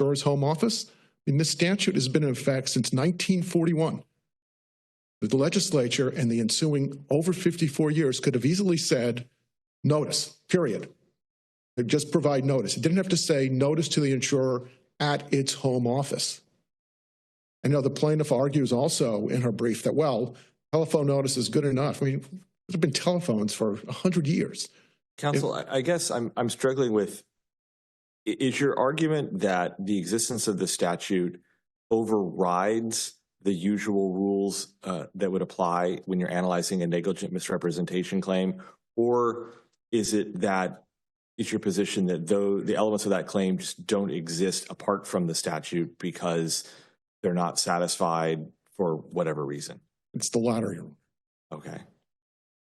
insurer's home office? I mean, this statute has been in effect since 1941. The legislature and the ensuing over 54 years could have easily said, notice, period. They just provide notice. It didn't have to say notice to the insurer at its home office. I know the plaintiff argues also in her brief that, well, telephone notice is good enough. I mean, there have been telephones for 100 years. Counsel, I guess I'm struggling with, is your argument that the existence of the statute overrides the usual rules that would apply when you're analyzing a negligent misrepresentation claim? Or is it that it's your position that though the elements of that claim just don't exist apart from the statute because they're not satisfied for whatever reason? It's the latter here. Okay.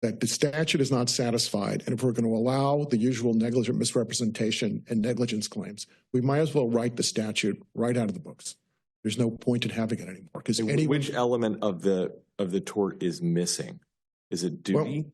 That the statute is not satisfied, and if we're going to allow the usual negligent misrepresentation and negligence claims, we might as well write the statute right out of the books. There's no point in having it anymore. Because which element of the tort is missing? Is it duty?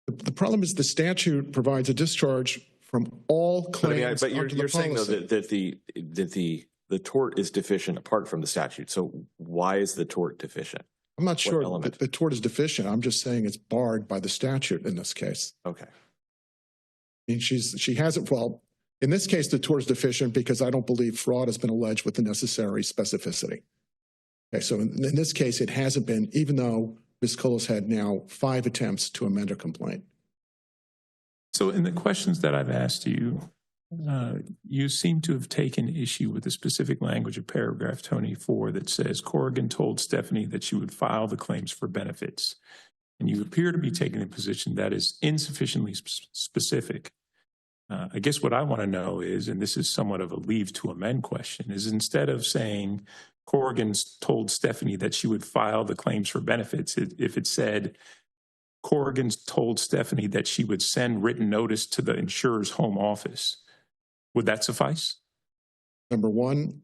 Well, the problem is the statute provides a discharge from all claims. But you're saying though that the tort is deficient apart from the statute. So why is the tort deficient? I'm not sure that the tort is deficient. I'm just saying it's barred by the statute in this case. Okay. I mean, she hasn't. Well, in this case, the tort is deficient because I don't believe fraud has been alleged with the necessary specificity. Okay, so in this case, it hasn't been, even though Ms. Cullis had now 5 attempts to amend her complaint. So in the questions that I've asked you, you seem to have taken issue with the specific language of paragraph 24 that says Corrigan told Stephanie that she would file the claims for benefits. And you appear to be taking a position that is insufficiently specific. I guess what I want to know is, and this is somewhat of a leave to amend question, is instead of saying Corrigan told Stephanie that she would file the claims for benefits, if it said Corrigan told Stephanie that she would send written notice to the insurer's home office, would that suffice? Number one,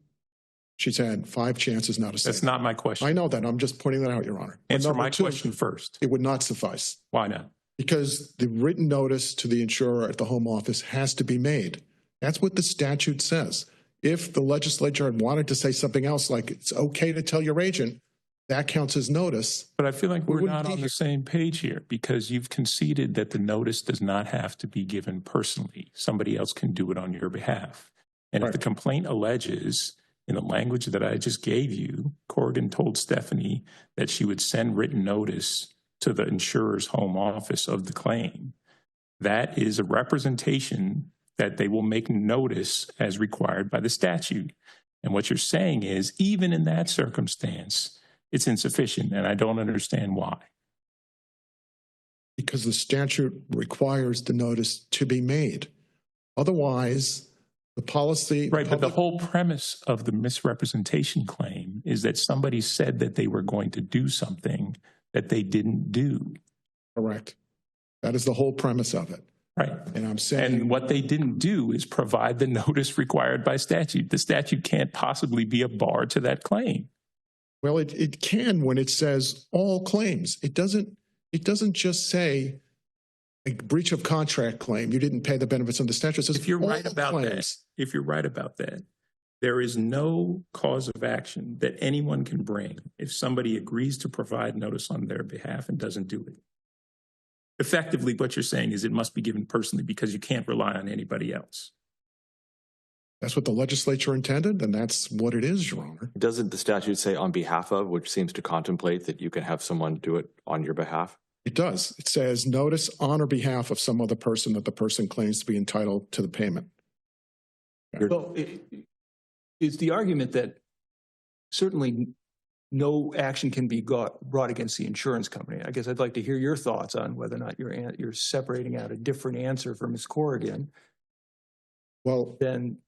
she's had 5 chances now to say That's not my question. I know that. I'm just pointing that out, Your Honor. Answer my question first. It would not suffice. Why not? Because the written notice to the insurer at the home office has to be made. That's what the statute says. If the legislature had wanted to say something else, like it's okay to tell your agent, that counts as notice. But I feel like we're not on the same page here because you've conceded that the notice does not have to be given personally. Somebody else can do it on your behalf. And if the complaint alleges, in the language that I just gave you, Corrigan told Stephanie that she would send written notice to the insurer's home office of the claim, that is a representation that they will make notice as required by the statute. And what you're saying is, even in that circumstance, it's insufficient, and I don't understand why. Because the statute requires the notice to be made. Otherwise, the policy... Right, but the whole premise of the misrepresentation claim is that somebody said that they were going to do something that they didn't do. Correct. That is the whole premise of it. Right. And I'm saying... And what they didn't do is provide the notice required by statute. The statute can't possibly be a bar to that claim. Well, it can when it says all claims. It doesn't just say a breach of contract claim. You didn't pay the benefits of the statute. It says if you're all right about claims. that, if you're right about that, there is no cause of action that anyone can bring if somebody agrees to provide notice on their behalf and doesn't do it. Effectively, what you're saying is it must be given personally because you can't rely on anybody else. That's what the legislature intended, and that's what it is, Your Honor. Doesn't the statute say on behalf of, which seems to contemplate that you can have someone do it on your behalf? It does. It says notice on or behalf of some other person that the person claims to be entitled to the payment. Well, it's the argument that certainly no action can be brought against the insurance company. I guess I'd like to hear your thoughts on whether or not you're separating out a different answer for Ms. Corrigan than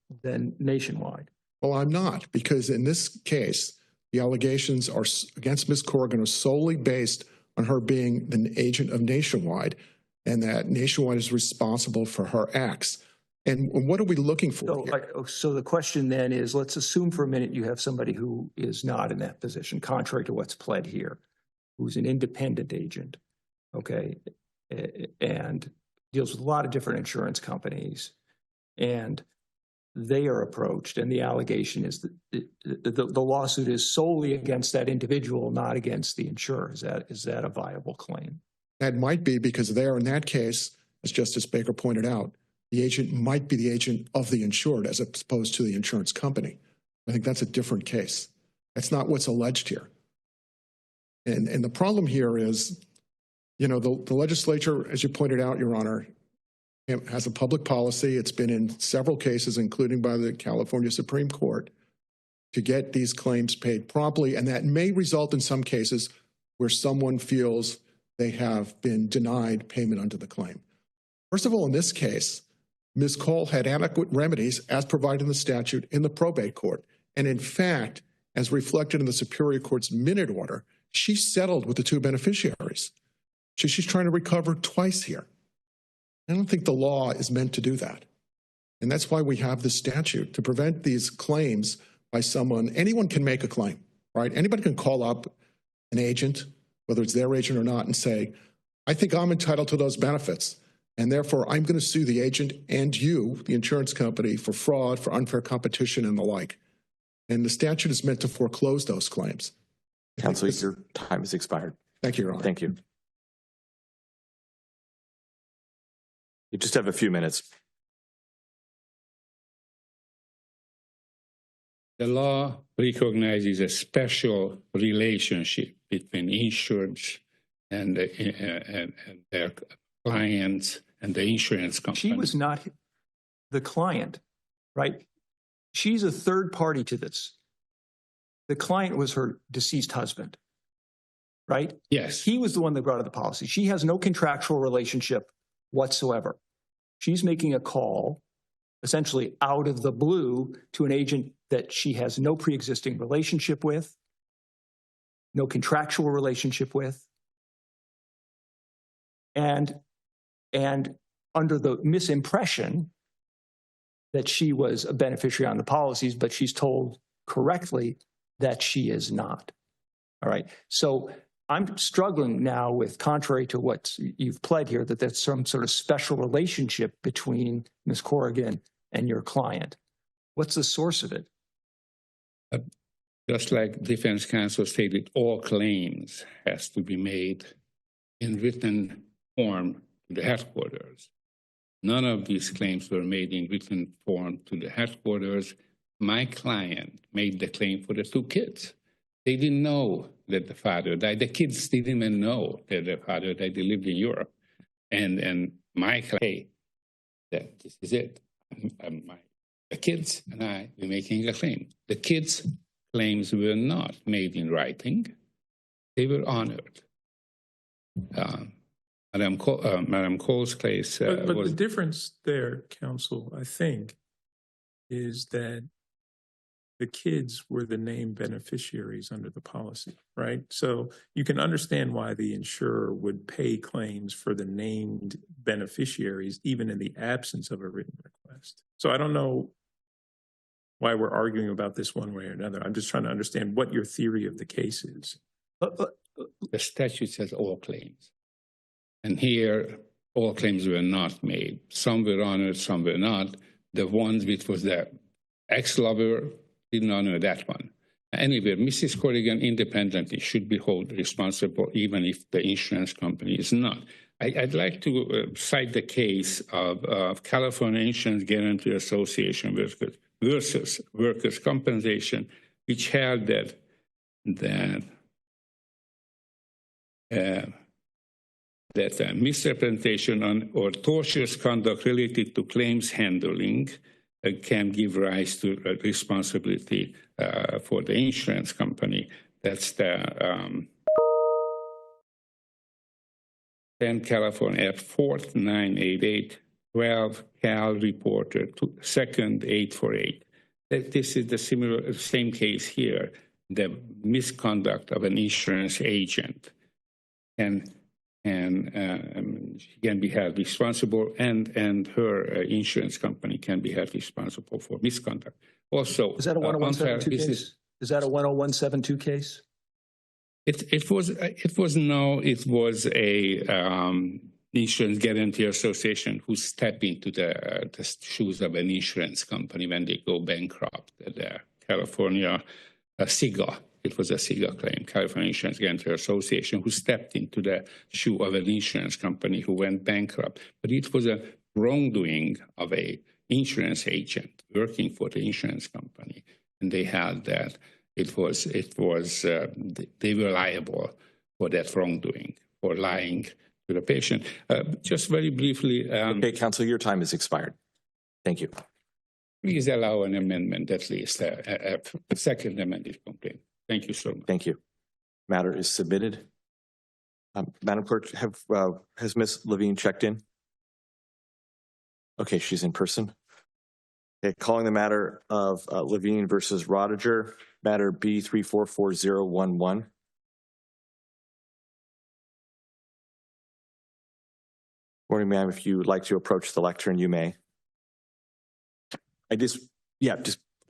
Nationwide. Well, I'm not, because in this case, the allegations are against Ms. Corrigan are solely based on her being an agent of Nationwide, and that Nationwide is responsible for her acts. And what are we looking for here? So the question then is, let's assume for a minute you have somebody who is not in that position, contrary to what's pled here, who's an independent agent, okay, and deals with a lot of different insurance companies. And they are approached, and the allegation is that the lawsuit is solely against that individual, not against the insurer. Is that a viable claim? That might be because there, in that case, as Justice Baker pointed out, the agent might be the agent of the insured as opposed to the insurance company. I think that's a different case. That's not what's alleged here. And the problem here is, you know, the legislature, as you pointed out, Your Honor, has a public policy. It's been in several cases, including by the California Supreme Court, to get these claims paid promptly. And that may result in some cases where someone feels they have been denied payment under the claim. First of all, in this case, Ms. Cole had adequate remedies as provided in the statute in the probate court. And in fact, as reflected in the Superior Court's minute order, she settled with the two beneficiaries. She's trying to recover twice here. I don't think the law is meant to do that. And that's why we have this statute, to prevent these claims by someone. Anyone can make a claim, right? Anybody can call up an agent, whether it's their agent or not, and say, I think I'm entitled to those benefits, and therefore I'm going to sue the agent and you, the insurance company, for fraud, for unfair competition, and the like. And the statute is meant to foreclose those claims. Counsel, your time has expired. Thank you, Your Honor. Thank you. You just have a few minutes. The law recognizes a special relationship between insureds and their clients and the insurance company. She was not the client, right? She's a third party to this. The client was her deceased husband, right? Yes. He was the one that brought her the policy. She has no contractual relationship whatsoever. She's making a call, essentially out of the blue, to an agent that she has no pre-existing relationship with, no contractual relationship with, and under the misimpression that she was a beneficiary on the policies, but she's told correctly that she is not. All right. So I'm struggling now with, contrary to what you've pled here, that there's some sort of special relationship between Ms. Corrigan and your client. What's the source of it? Just like defense counsel stated, all claims has to be made in written form to the headquarters. None of these claims were made in written form to the headquarters. My client made the claim for the two kids. They didn't know that the father died. The kids didn't even know that the father died. They lived in Europe. And my claim, that this is it. The kids and I were making a claim. The kids' claims were not made in writing. They were honored. Madam Cole's case but was... the difference there, counsel, I think, is that the kids were the named beneficiaries under the policy, right? So you can understand why the insurer would pay claims for the named beneficiaries, even in the absence of a written request. So I don't know why we're arguing about this one way or another. I'm just trying to understand what your theory of the case is. The statute says all claims. And here, all claims were not made. Some were honored, some were not. The ones which was the ex-lover didn't honor that one. Anyway, Mrs. Corrigan independently should be held responsible, even if the insurance company is not. I'd like to cite the case of California Insurance Guarantee Association versus workers' compensation, which held that misrepresentation or tortious conduct related to claims handling can give rise to responsibility for the insurance company. That's the 10 California 4th 988 12 Cal Reporter 2nd 848. This is the same case here. The misconduct of an insurance agent she can be held responsible, and her insurance company can be held responsible for misconduct. Also, is that a 10172 case? Is that a 10172 case? It was a insurance guarantee association who step into the shoes of an insurance company when they go bankrupt. The California SIGA, it was a SIGA claim, California Insurance Guarantee Association, who stepped into the shoe of an insurance company who went bankrupt. But it was a wrongdoing of a insurance agent working for the insurance company, and they held that they were liable for that wrongdoing, for lying to the patient. Just very briefly. Okay, counsel, your time has expired. Thank you. Please allow an amendment, at least a second amended complaint. Thank you so much. Thank you. Matter is submitted. Madam Clerk, has Ms. Levine checked in? Okay, she's in person. Okay, calling the matter of Levine versus Rodiger, matter B344011. Morning, ma'am. If you would like to approach the lectern, you may. Just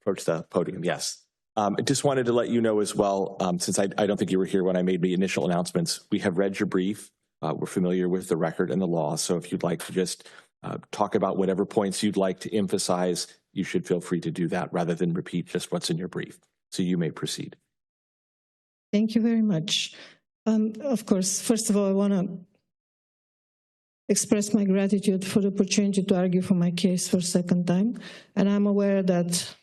approach the podium, yes. I just wanted to let you know as well, since I don't think you were here when I made the initial announcements, we have read your brief. We're familiar with the record and the law, so if you'd like to just talk about whatever points you'd like to emphasize, you should feel free to do that rather than repeat just what's in your brief. So you may proceed. Thank you very much. Of course, first of all, I want to express my gratitude for the opportunity to argue for my case for a second time. And I'm aware that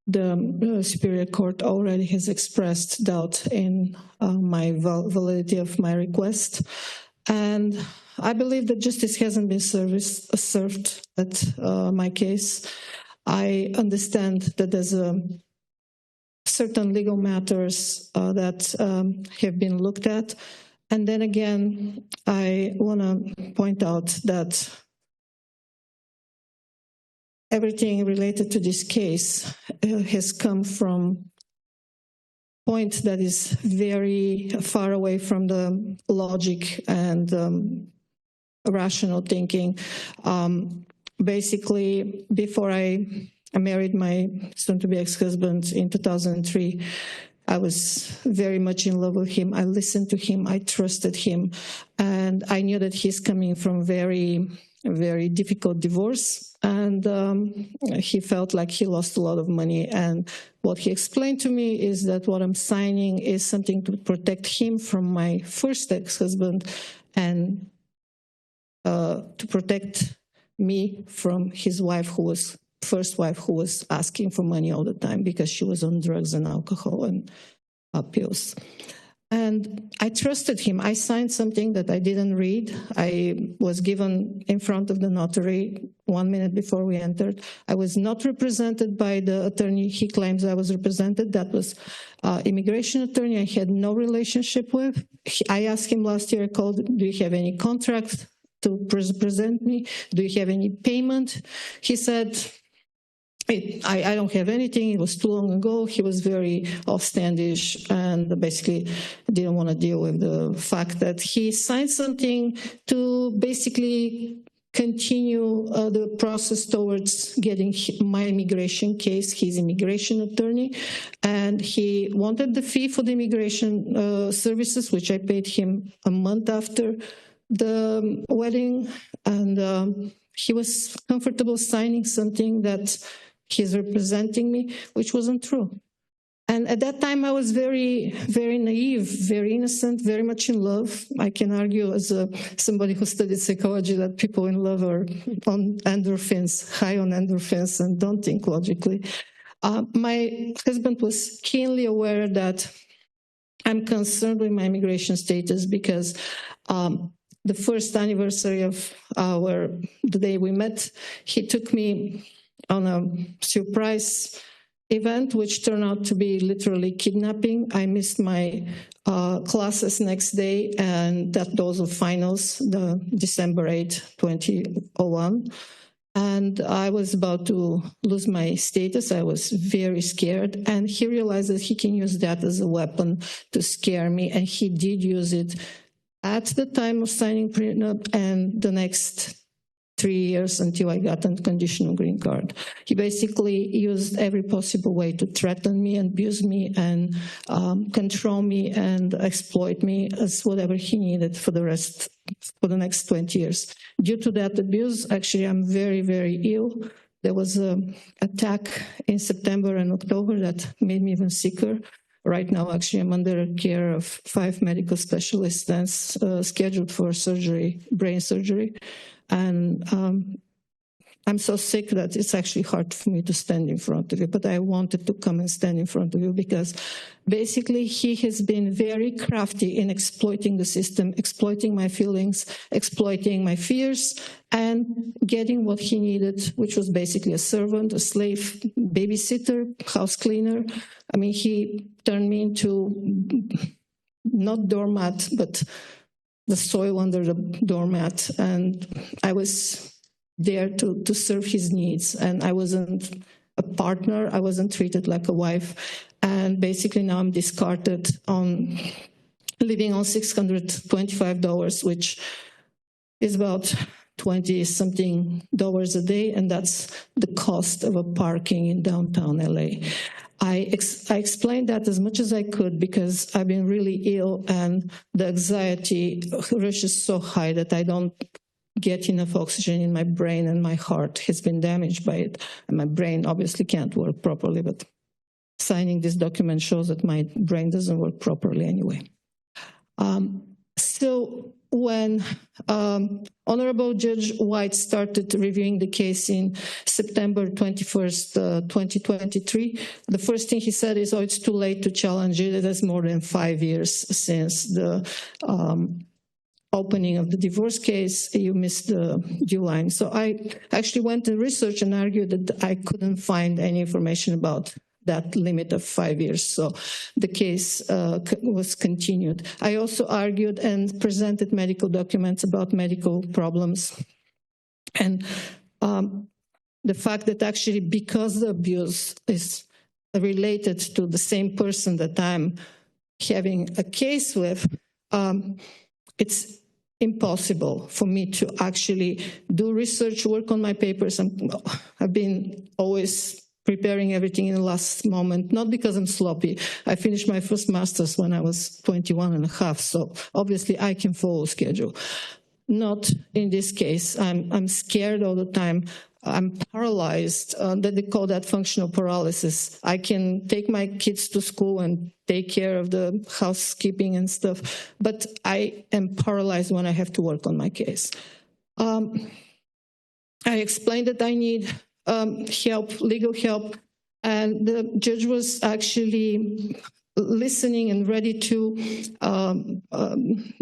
the Superior Court already has expressed doubt in my validity of my request. And I believe that justice hasn't been served at my case. I understand that there's certain legal matters that have been looked at. And then again, I want to point out that everything related to this case has come from a point that is very far away from the logic and rational thinking. Basically, before I married my soon-to-be ex-husband in 2003, I was very much in love with him. I listened to him. I trusted him. And I knew that he's coming from very difficult divorce. And he felt like he lost a lot of money. And what he explained to me is that what I'm signing is something to protect him from my first ex-husband and to protect me from his first wife who was asking for money all the time because she was on drugs and alcohol and pills. And I trusted him. I signed something that I didn't read. I was given in front of the notary 1 minute before we entered. I was not represented by the attorney he claims I was represented. That was immigration attorney I had no relationship with. I asked him last year, I called, do you have any contract to present me? Do you have any payment? He said, I don't have anything. It was too long ago. He was very offstandish and basically didn't want to deal with the fact that he signed something to basically continue the process towards getting my immigration case, his immigration attorney. And he wanted the fee for the immigration services, which I paid him a month after the wedding. And he was comfortable signing something that he's representing me, which wasn't true. And at that time, I was very, very naive, very innocent, very much in love. I can argue as somebody who studied psychology that people in love are on endorphins, high on endorphins, and don't think logically. My husband was keenly aware that I'm concerned with my immigration status because the first anniversary of the day we met, he took me on a surprise event, which turned out to be literally kidnapping. I missed my classes next day, and those were finals, the December 8, 2001. And I was about to lose my status. I was very scared. And he realized that he can use that as a weapon to scare me. And he did use it at the time of signing prenup and the next 3 years until I got an unconditional green card. He basically used every possible way to threaten me, abuse me, and control me and exploit me as whatever he needed for the next 20 years. Due to that abuse, actually, I'm very, very ill. There was an attack in September and October that made me even sicker. Right now, actually, I'm under care of 5 medical specialists that's scheduled for surgery, brain surgery. And I'm so sick that it's actually hard for me to stand in front of you, but I wanted to come and stand in front of you because basically he has been very crafty in exploiting the system, exploiting my feelings, exploiting my fears, and getting what he needed, which was basically a servant, a slave, babysitter, house cleaner. I mean, he turned me into not doormat, but the soil under the doormat, and I was there to serve his needs, and I wasn't a partner, I wasn't treated like a wife, and basically now I'm discarded on living on $625, which is about $20-something a day, and that's the cost of a parking in downtown LA. I explained that as much as I could because I've been really ill and the anxiety rush is so high that I don't get enough oxygen in my brain, and my heart has been damaged by it. And my brain obviously can't work properly, but signing this document shows that my brain doesn't work properly anyway. So when Honorable Judge White started reviewing the case in September 21st, 2023, the first thing he said is, oh, it's too late to challenge it. It has more than 5 years since the opening of the divorce case. You missed the due line. So I actually went and researched and argued that I couldn't find any information about that limit of 5 years. So the case was continued. I also argued and presented medical documents about medical problems. And the fact that actually because the abuse is related to the same person that I'm having a case with, it's impossible for me to actually do research, work on my papers. I've been always preparing everything in the last moment, not because I'm sloppy. I finished my first master's when I was 21 and a half, so obviously I can follow schedule. Not in this case. I'm scared all the time. I'm paralyzed. They call that functional paralysis. I can take my kids to school and take care of the housekeeping and stuff, but I am paralyzed when I have to work on my case. I explained that I need help, legal help, and the judge was actually listening and ready to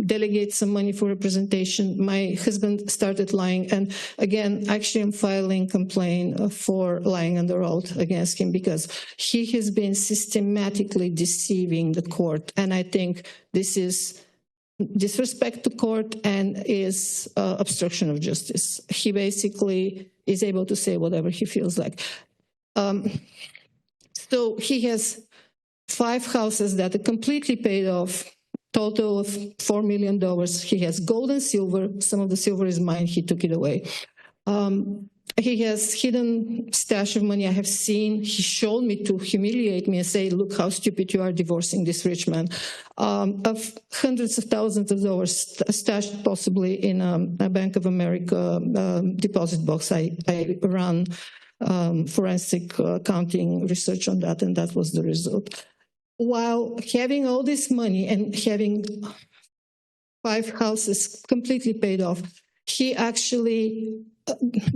delegate some money for representation. My husband started lying, and again, actually I'm filing complaint for lying under oath against him because he has been systematically deceiving the court, and I think this is disrespect to court and is obstruction of justice. He basically is able to say whatever he feels like. So he has 5 houses that are completely paid off, total of $4 million. He has gold and silver. Some of the silver is mine. He took it away. He has hidden stash of money I have seen. He showed me to humiliate me and say, look how stupid you are divorcing this rich man. Of hundreds of thousands of dollars stashed possibly in a Bank of America deposit box. I ran forensic accounting research on that, and that was the result. While having all this money and having 5 houses completely paid off, he actually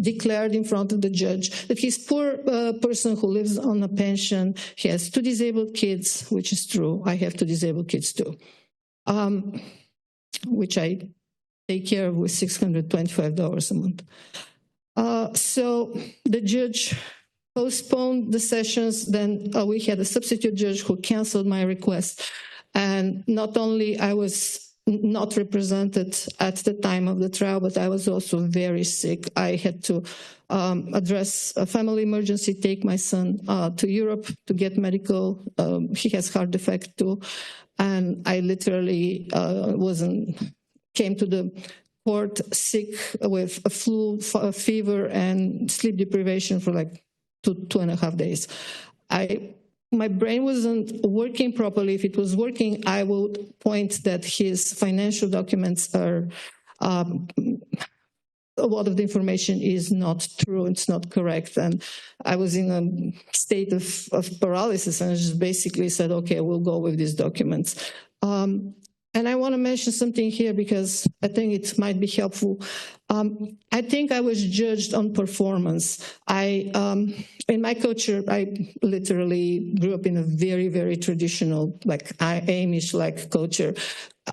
declared in front of the judge that he's a poor person who lives on a pension. He has 2 disabled kids, which is true. I have 2 disabled kids too, which I take care of with $625 a month. So the judge postponed the sessions. Then we had a substitute judge who canceled my request. And not only I was not represented at the time of the trial, but I was also very sick. I had to address a family emergency, take my son to Europe to get medical. He has heart defect too. And I literally came to the court sick with a flu, a fever, and sleep deprivation for like 2.5 days. My brain wasn't working properly. If it was working, I would point that his financial documents are, a lot of the information is not true, it's not correct. And I was in a state of paralysis, and I just basically said, okay, we'll go with these documents. And I want to mention something here because I think it might be helpful. I think I was judged on performance. In my culture, I literally grew up in a very, very traditional, like Amish-like culture.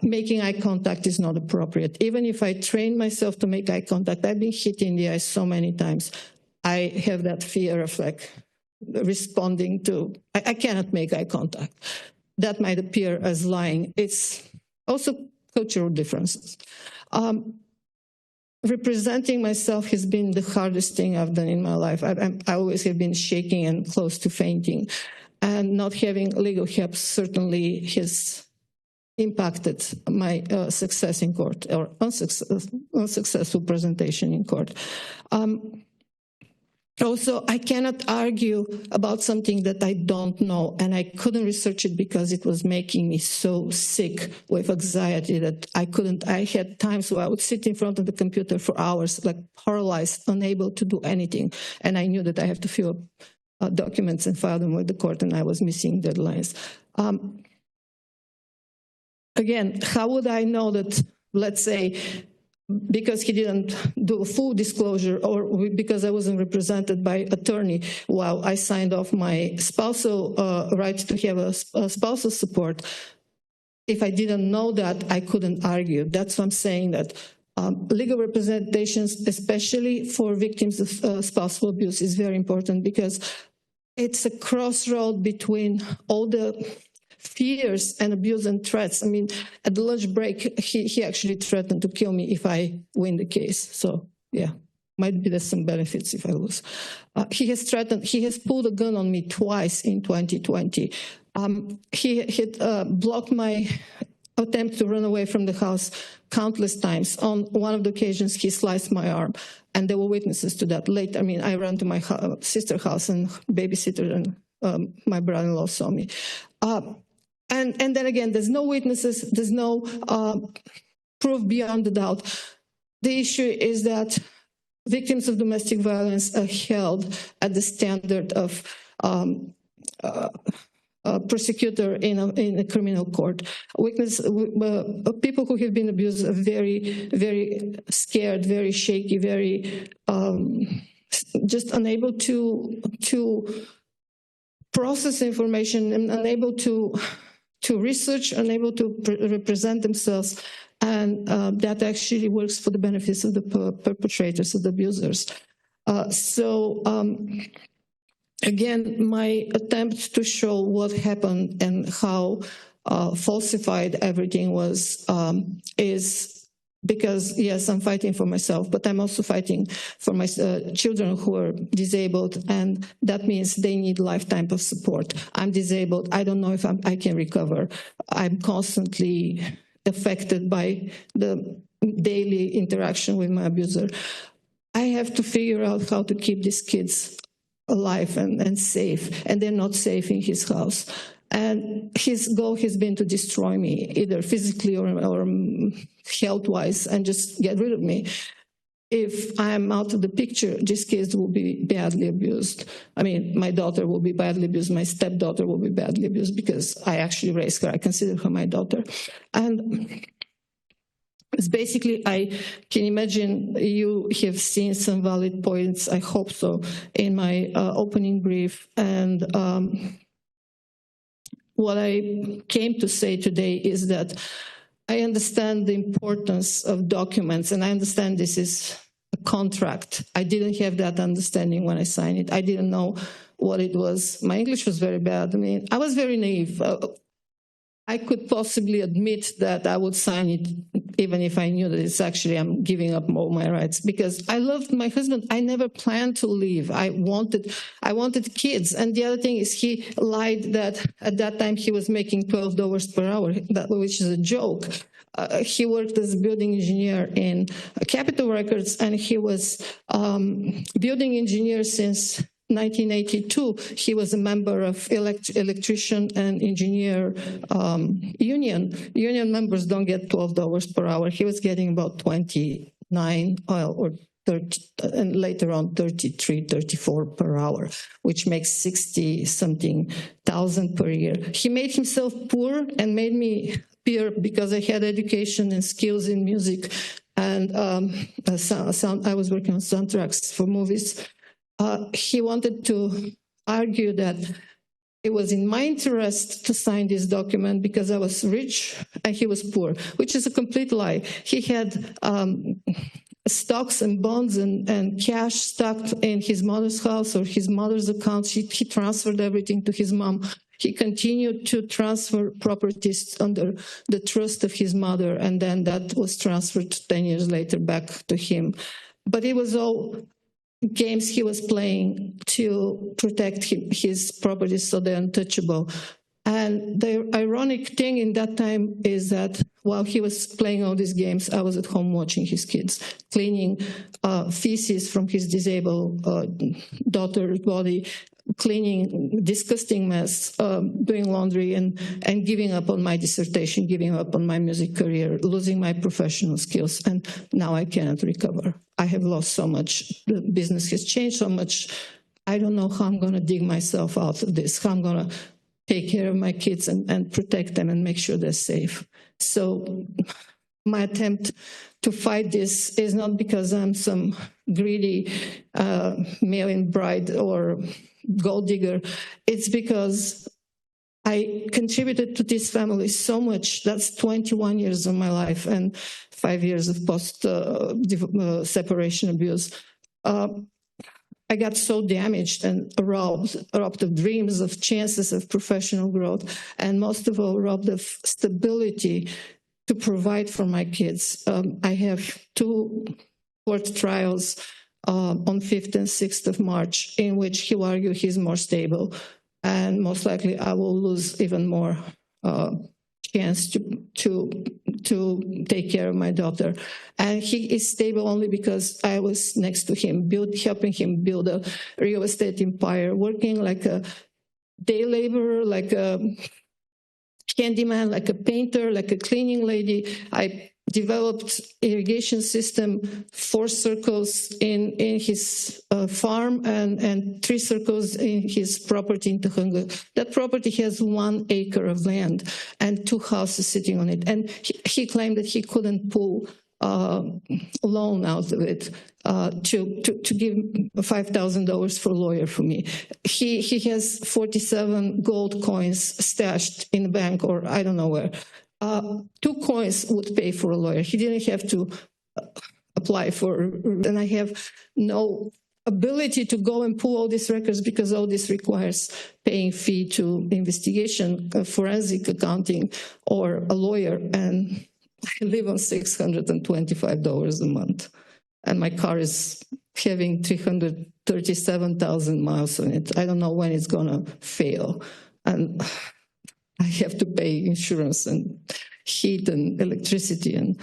Making eye contact is not appropriate. Even if I train myself to make eye contact, I've been hit in the eye so many times. I have that fear of like responding to, I cannot make eye contact. That might appear as lying. It's also cultural differences. Representing myself has been the hardest thing I've done in my life. I always have been shaking and close to fainting. And not having legal help certainly has impacted my success in court, or unsuccessful presentation in court. Also, I cannot argue about something that I don't know, and I couldn't research it because it was making me so sick with anxiety that I couldn't. I had times where I would sit in front of the computer for hours, like paralyzed, unable to do anything, and I knew that I have to fill up documents and file them with the court, and I was missing deadlines. Again, how would I know that, let's say, because he didn't do a full disclosure, or because I wasn't represented by attorney while I signed off my spousal right to have a spousal support, if I didn't know that, I couldn't argue. That's what I'm saying, that legal representations, especially for victims of spousal abuse, is very important, because it's a crossroad between all the fears and abuse and threats. I mean, at the lunch break, he actually threatened to kill me if I win the case. So yeah, might be there's some benefits if I lose. He has pulled a gun on me twice in 2020. He had blocked my attempt to run away from the house countless times. On one of the occasions, he sliced my arm, and there were witnesses to that. Later, I mean, I ran to my sister's house, and babysitter and my brother-in-law saw me. And then again, there's no witnesses, there's no proof beyond the doubt. The issue is that victims of domestic violence are held at the standard of prosecutor in a criminal court. People who have been abused are very, very scared, very shaky, very just unable to process information, and unable to research, unable to represent themselves, and that actually works for the benefits of the perpetrators, of the abusers. Again, my attempt to show what happened and how falsified everything was is because, yes, I'm fighting for myself, but I'm also fighting for my children who are disabled, and that means they need lifetime of support. I'm disabled. I don't know if I can recover. I'm constantly affected by the daily interaction with my abuser. I have to figure out how to keep these kids alive and safe, and they're not safe in his house. And his goal has been to destroy me, either physically or health-wise, and just get rid of me. If I'm out of the picture, these kids will be badly abused. I mean, my daughter will be badly abused. My stepdaughter will be badly abused because I actually raised her. I consider her my daughter. And it's basically, I can imagine you have seen some valid points, I hope so, in my opening brief. And what I came to say today is that I understand the importance of documents, and I understand this is a contract. I didn't have that understanding when I signed it. I didn't know what it was. My English was very bad. I mean, I was very naive. I could possibly admit that I would sign it even if I knew that it's actually I'm giving up all my rights, because I loved my husband. I never planned to leave. I wanted kids. And the other thing is he lied that at that time he was making $12 per hour, which is a joke. He worked as a building engineer in Capitol Records, and he was building engineer since 1982. He was a member of electrician and engineer union. Union members don't get $12 per hour. He was getting about 29 or 30, and later on 33, 34 per hour, which makes 60-something thousand per year. He made himself poor and made me poor because I had education and skills in music, and I was working on soundtracks for movies. He wanted to argue that it was in my interest to sign this document because I was rich and he was poor, which is a complete lie. He had stocks and bonds and cash stuck in his mother's house or his mother's account. He transferred everything to his mom. He continued to transfer properties under the trust of his mother, and then that was transferred 10 years later back to him. But it was all games he was playing to protect his properties so they're untouchable. And the ironic thing in that time is that while he was playing all these games, I was at home watching his kids, cleaning feces from his disabled daughter's body, cleaning disgusting mess, doing laundry, and giving up on my dissertation, giving up on my music career, losing my professional skills, and now I cannot recover. I have lost so much. The business has changed so much. I don't know how I'm going to dig myself out of this, how I'm going to take care of my kids and protect them and make sure they're safe. So my attempt to fight this is not because I'm some greedy mail-in bride or gold digger. It's because I contributed to this family so much. That's 21 years of my life and 5 years of post-separation abuse. I got so damaged and robbed of dreams, of chances of professional growth, and most of all, robbed of stability to provide for my kids. I have 2 court trials on 5th and 6th of March, in which he will argue he's more stable, and most likely I will lose even more chance to take care of my daughter. And he is stable only because I was next to him, helping him build a real estate empire, working like a day laborer, like a handyman, like a painter, like a cleaning lady. I developed irrigation system, 4 circles in his farm and 3 circles in his property in Tahunga. That property has 1 acre of land and 2 houses sitting on it. And he claimed that he couldn't pull loan out of it to give $5,000 for a lawyer for me. He has 47 gold coins stashed in the bank, or I don't know where. 2 coins would pay for a lawyer. He didn't have to apply for, and I have no ability to go and pull all these records because all this requires paying fee to investigation, forensic accounting, or a lawyer. And I live on $625 a month. And my car is having 337,000 miles on it. I don't know when it's gonna fail. And I have to pay insurance and heat and electricity and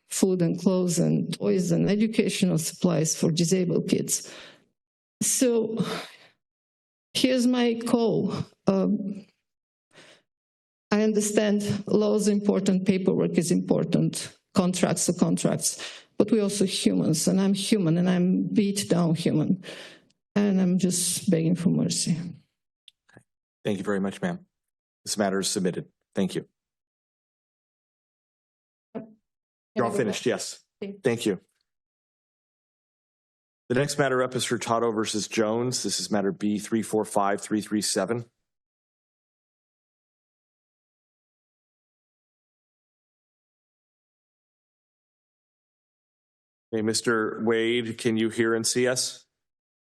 food and clothes and toys and educational supplies for disabled kids. So here's my call. I understand law is important, paperwork is important, contracts are contracts, but we're also humans, and I'm human, and I'm beat down human, and I'm just begging for mercy. Thank you very much, ma'am. This matter is submitted. Thank you. You're all finished, yes. Thank you. The next matter up is Hurtado versus Jones. This is matter B345337. Okay, Mr. Wade, can you hear and see us?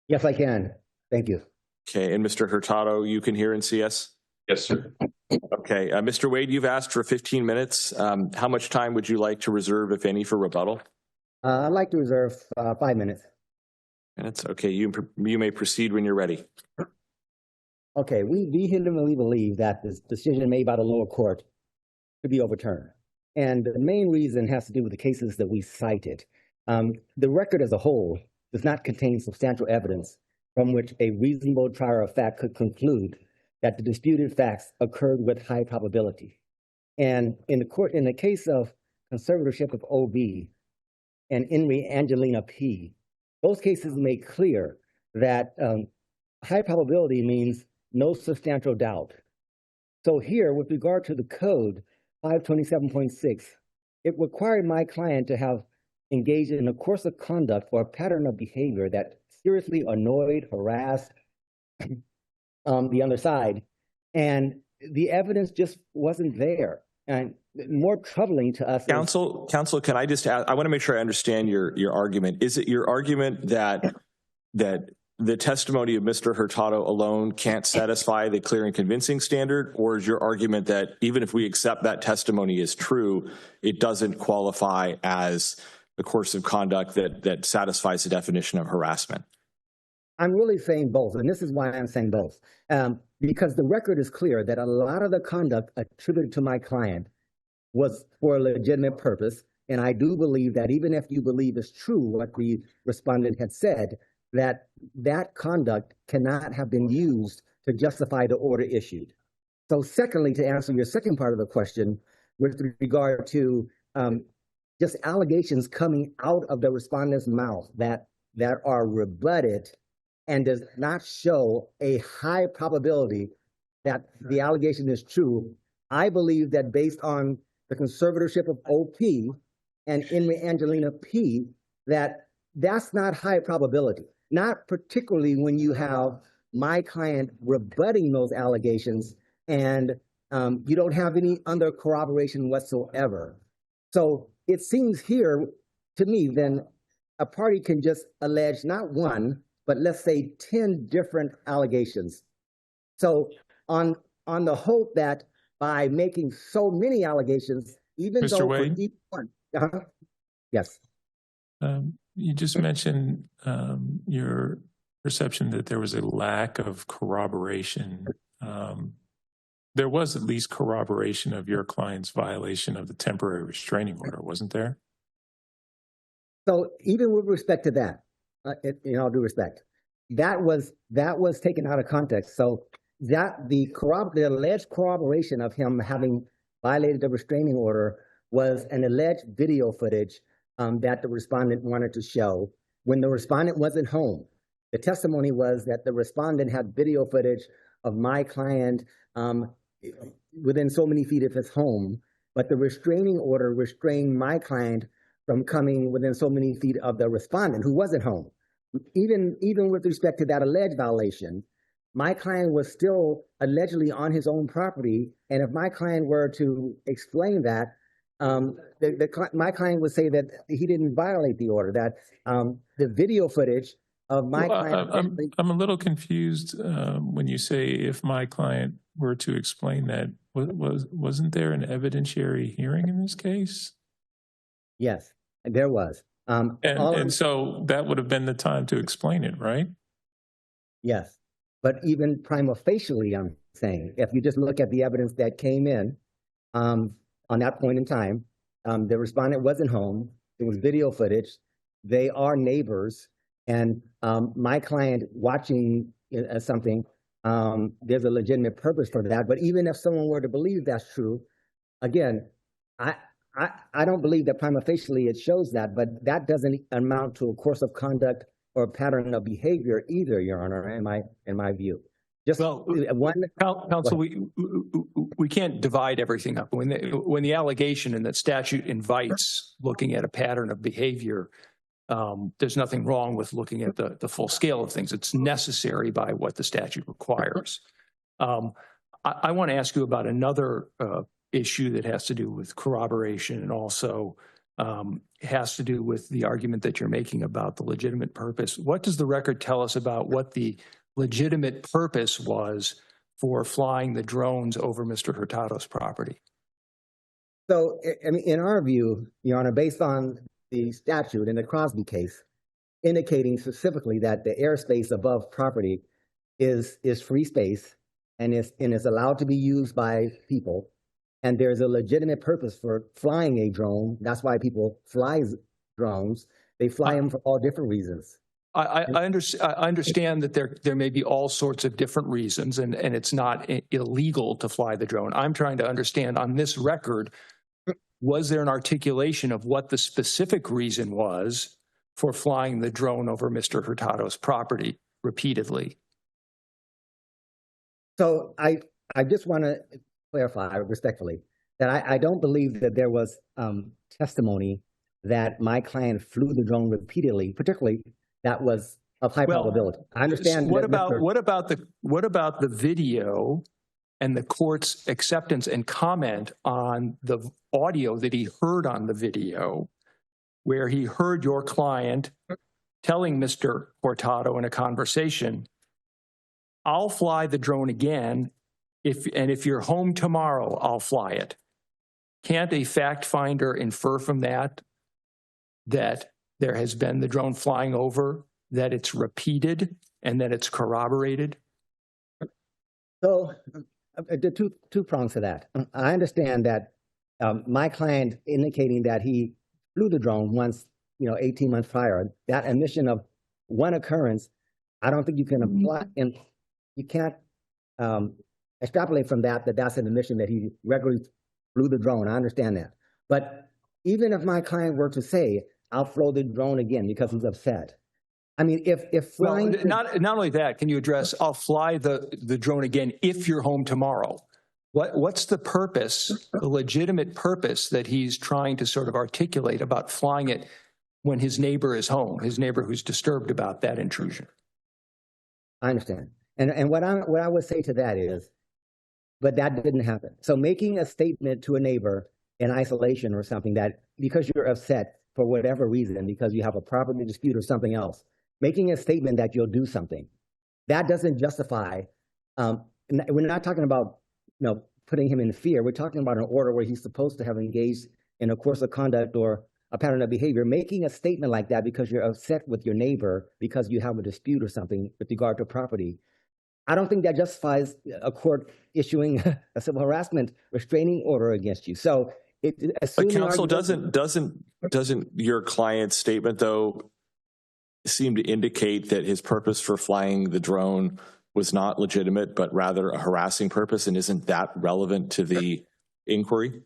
Yes, I can. Thank you. Okay, and Mr. Hurtado, you can hear and see us? Yes, sir. Okay, Mr. Wade, you've asked for 15 minutes. How much time would you like to reserve, if any, for rebuttal? I'd like to reserve 5 minutes. Minutes. Okay, you may proceed when you're ready. Okay, we vehemently believe that this decision made by the lower court should be overturned. And the main reason has to do with the cases that we cited. The record as a whole does not contain substantial evidence from which a reasonable trier of fact could conclude that the disputed facts occurred with high probability. And in the case of conservatorship of OB and Henry Angelina P, those cases make clear that high probability means no substantial doubt. So here, with regard to the code 527.6, it required my client to have engaged in a course of conduct or a pattern of behavior that seriously annoyed, harassed the other side. And the evidence just wasn't there. And more troubling to us. Counsel, can I just add, I want to make sure I understand your argument. Is it your argument that the testimony of Mr. Hurtado alone can't satisfy the clear and convincing standard, or is your argument that even if we accept that testimony is true, it doesn't qualify as the course of conduct that satisfies the definition of harassment? I'm really saying both, and this is why I'm saying both. Because the record is clear that a lot of the conduct attributed to my client was for a legitimate purpose. And I do believe that even if you believe it's true what the respondent had said, that conduct cannot have been used to justify the order issued. So secondly, to answer your second part of the question, with regard to just allegations coming out of the respondent's mouth that are rebutted and does not show a high probability that the allegation is true, I believe that based on the conservatorship of OP and Henry Angelina P, that's not high probability. Not particularly when you have my client rebutting those allegations and you don't have any other corroboration whatsoever. So it seems here to me then a party can just allege not one, but let's say 10 different allegations. So on the hope that by making so many allegations, even Mr. though Wade? for each one, yes. You just mentioned your perception that there was a lack of corroboration. There was at least corroboration of your client's violation of the temporary restraining order, wasn't there? So even with respect to that, in all due respect, that was taken out of context. So that the alleged corroboration of him having violated the restraining order was an alleged video footage that the respondent wanted to show when the respondent wasn't home. The testimony was that the respondent had video footage of my client within so many feet of his home, but the restraining order restrained my client from coming within so many feet of the respondent who wasn't home. Even with respect to that alleged violation, my client was still allegedly on his own property. And if my client were to explain that, my client would say that he didn't violate the order, that the video footage of my client. I'm a little confused when you say if my client were to explain that. Wasn't there an evidentiary hearing in this case? Yes, there was. And so that would have been the time to explain it, right? Yes, but even prima facie, I'm saying, if you just look at the evidence that came in on that point in time, the respondent wasn't home. There was video footage. They are neighbors. And my client watching something, there's a legitimate purpose for that. But even if someone were to believe that's true, again, I don't believe that prima facie it shows that, but that doesn't amount to a course of conduct or a pattern of behavior either, Your Honor, in my view. Just Counsel, we can't divide everything up. When the allegation in that statute invites looking at a pattern of behavior, there's nothing wrong with looking at the full scale of things. It's necessary by what the statute requires. I want to ask you about another issue that has to do with corroboration and also has to do with the argument that you're making about the legitimate purpose. What does the record tell us about what the legitimate purpose was for flying the drones over Mr. Hurtado's property? So, I mean, in our view, Your Honor, based on the statute in the Crosby case, indicating specifically that the airspace above property is free space and is allowed to be used by people, and there's a legitimate purpose for flying a drone. That's why people fly drones. They fly them for all different reasons. I understand that there may be all sorts of different reasons, and it's not illegal to fly the drone. I'm trying to understand on this record, was there an articulation of what the specific reason was for flying the drone over Mr. Hurtado's property repeatedly? So I just want to clarify respectfully that I don't believe that there was testimony that my client flew the drone repeatedly, particularly that was of high probability. I understand. What about the video and the court's acceptance and comment on the audio that he heard on the video, where he heard your client telling Mr. Hurtado in a conversation, "I'll fly the drone again, if you're home tomorrow, I'll fly it." Can't a fact finder infer from that there has been the drone flying over, that it's repeated, and that it's corroborated? So the two prongs to that. I understand that my client indicating that he flew the drone once, 18 months prior, that admission of one occurrence, I don't think you can apply, and you can't extrapolate from that that's an admission that he regularly flew the drone. I understand that. But even if my client were to say, "I'll fly the drone again," because he's upset. I mean, if flying... Well, not only that, can you address, "I'll fly the drone again if you're home tomorrow"? What's the purpose, the legitimate purpose that he's trying to sort of articulate about flying it when his neighbor is home, his neighbor who's disturbed about that intrusion? I understand. And what I would say to that is, but that didn't happen. So making a statement to a neighbor in isolation or something, that because you're upset for whatever reason, because you have a property dispute or something else, making a statement that you'll do something, that doesn't justify, we're not talking about, putting him in fear. We're talking about an order where he's supposed to have engaged in a course of conduct or a pattern of behavior. Making a statement like that because you're upset with your neighbor because you have a dispute or something with regard to property, I don't think that justifies a court issuing a civil harassment restraining order against you. So, but counsel, doesn't your client's statement though seem to indicate that his purpose for flying the drone was not legitimate, but rather a harassing purpose? And isn't that relevant to the inquiry?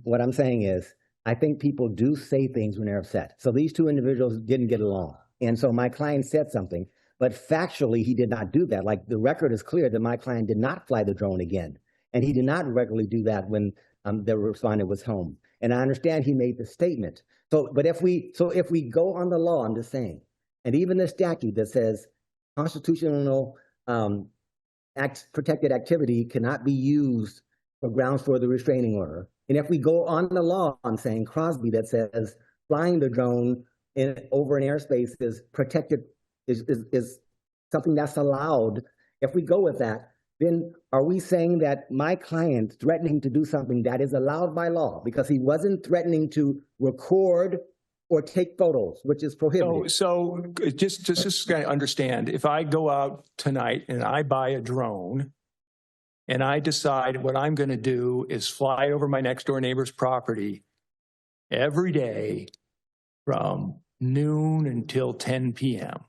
What I'm saying is, I think people do say things when they're upset. So these two individuals didn't get along. And so my client said something, but factually he did not do that. Like, the record is clear that my client did not fly the drone again. And he did not regularly do that when the respondent was home. And I understand he made the statement. But if we go on the law, I'm just saying, and even the statute that says constitutional protected activity cannot be used for grounds for the restraining order. And if we go on the law, I'm saying Crosby, that says flying the drone over an airspace is protected, is something that's allowed. If we go with that, then are we saying that my client threatening to do something that is allowed by law, because he wasn't threatening to record or take photos, which is prohibited? So just to understand, if I go out tonight and I buy a drone and I decide what I'm going to do is fly over my next door neighbor's property every day from noon until 10 p.m.,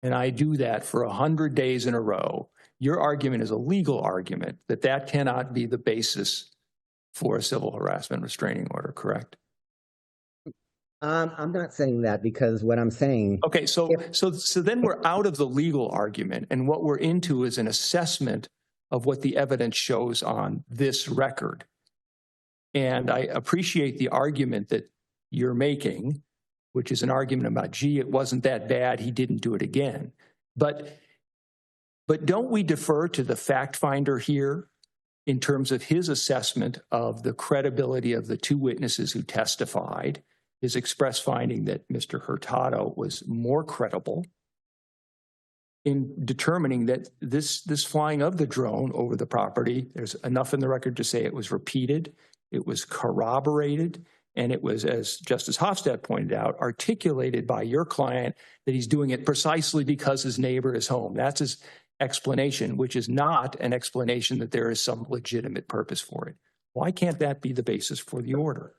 and I do that for 100 days in a row, your argument is a legal argument that cannot be the basis for a civil harassment restraining order, correct? I'm not saying that, because what I'm saying... Okay, so then we're out of the legal argument, and what we're into is an assessment of what the evidence shows on this record. And I appreciate the argument that you're making, which is an argument about, gee, it wasn't that bad, he didn't do it again. But don't we defer to the fact finder here in terms of his assessment of the credibility of the two witnesses who testified, his express finding that Mr. Hurtado was more credible in determining that this flying of the drone over the property, there's enough in the record to say it was repeated, it was corroborated, and it was, as Justice Hofstad pointed out, articulated by your client that he's doing it precisely because his neighbor is home. That's his explanation, which is not an explanation that there is some legitimate purpose for it. Why can't that be the basis for the order?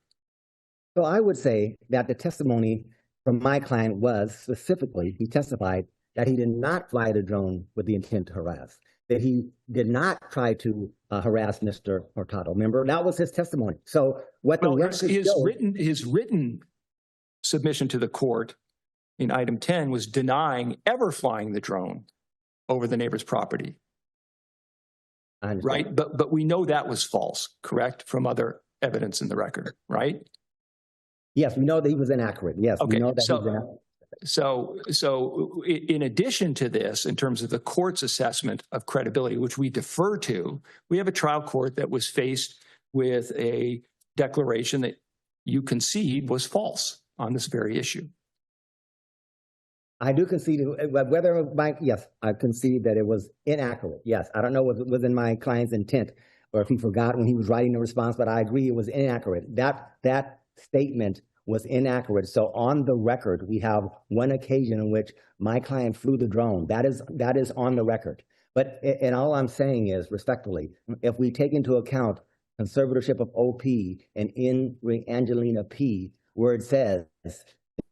So I would say that the testimony from my client was specifically, he testified that he did not fly the drone with the intent to harass, that he did not try to harass Mr. Hurtado. Remember, that was his testimony. So what the record shows, his written submission to the court in item 10 was denying ever flying the drone over the neighbor's property. Right? But we know that was false, correct? From other evidence in the record, right? Yes, we know that he was inaccurate. Yes, okay. We know that he was inaccurate. So in addition to this, in terms of the court's assessment of credibility, which we defer to, we have a trial court that was faced with a declaration that you concede was false on this very issue. I do concede, whether yes, I concede that it was inaccurate. Yes, I don't know what was in my client's intent or if he forgot when he was writing the response, but I agree it was inaccurate. That statement was inaccurate. So on the record, we have one occasion in which my client flew the drone. That is on the record. But and all I'm saying is, respectfully, if we take into account conservatorship of OP and in Angelina P, where it says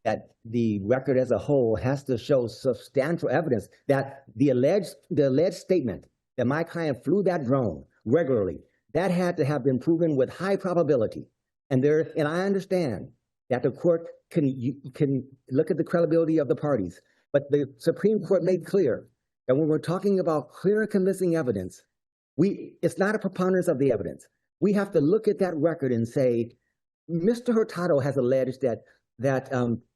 that the record as a whole has to show substantial evidence that the alleged statement that my client flew that drone regularly, that had to have been proven with high probability. And I understand that the court can look at the credibility of the parties, but the Supreme Court made clear that when we're talking about clear and convincing evidence, it's not a preponderance of the evidence. We have to look at that record and say, Mr. Hurtado has alleged that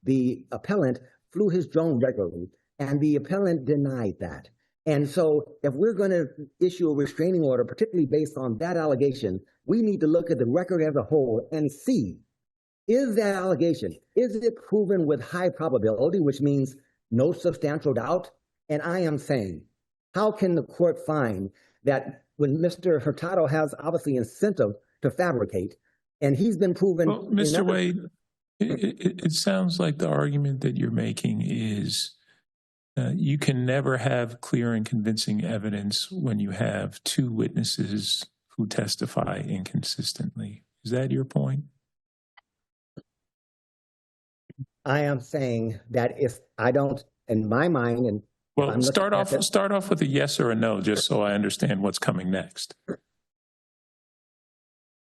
the appellant flew his drone regularly, and the appellant denied that. And so if we're going to issue a restraining order, particularly based on that allegation, we need to look at the record as a whole and see, is that allegation, is it proven with high probability, which means no substantial doubt? And I am saying, how can the court find that when Mr. Hurtado has obviously incentive to fabricate, and he's been proven— Well, Mr. Wade, it sounds like the argument that you're making is you can never have clear and convincing evidence when you have two witnesses who testify inconsistently. Is that your point? I am saying that I don't, in my mind, and well, start off with a yes or a no, just so I understand what's coming next.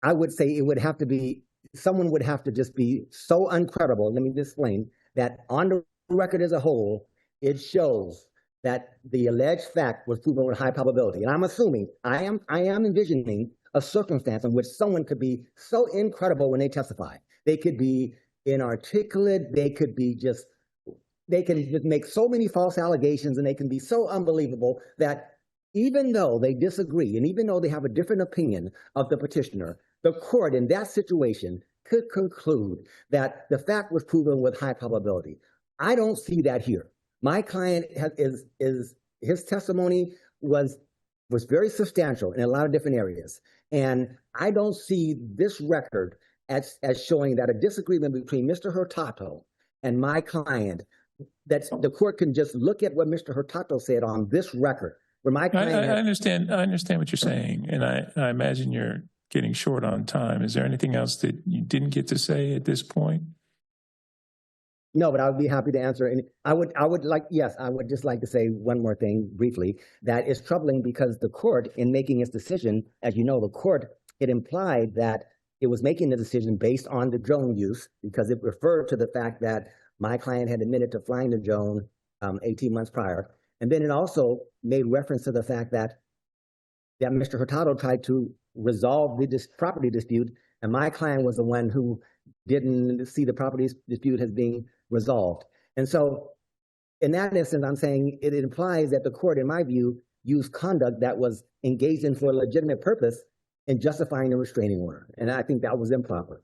I would say it would have to be, someone would have to just be so uncredible, let me explain, that on the record as a whole, it shows that the alleged fact was proven with high probability. And I'm assuming, I am envisioning a circumstance in which someone could be so incredible when they testify. They could be inarticulate, they can just make so many false allegations, and they can be so unbelievable that even though they disagree, and even though they have a different opinion of the petitioner, the court in that situation could conclude that the fact was proven with high probability. I don't see that here. My client his testimony was very substantial in a lot of different areas. And I don't see this record as showing that a disagreement between Mr. Hurtado and my client, that the court can just look at what Mr. Hurtado said on this record. Where my client I understand what you're saying, and I imagine you're getting short on time. Is there anything else that you didn't get to say at this point? No, but I would be happy to answer. And I would just like to say one more thing briefly, that is troubling because the court, in making its decision, as you know, the court, it implied that it was making the decision based on the drone use, because it referred to the fact that my client had admitted to flying the drone 18 months prior. And then it also made reference to the fact that Mr. Hurtado tried to resolve the property dispute, and my client was the one who didn't see the property dispute as being resolved. And so in that instance, I'm saying it implies that the court, in my view, used conduct that was engaged in for a legitimate purpose in justifying the restraining order. And I think that was improper.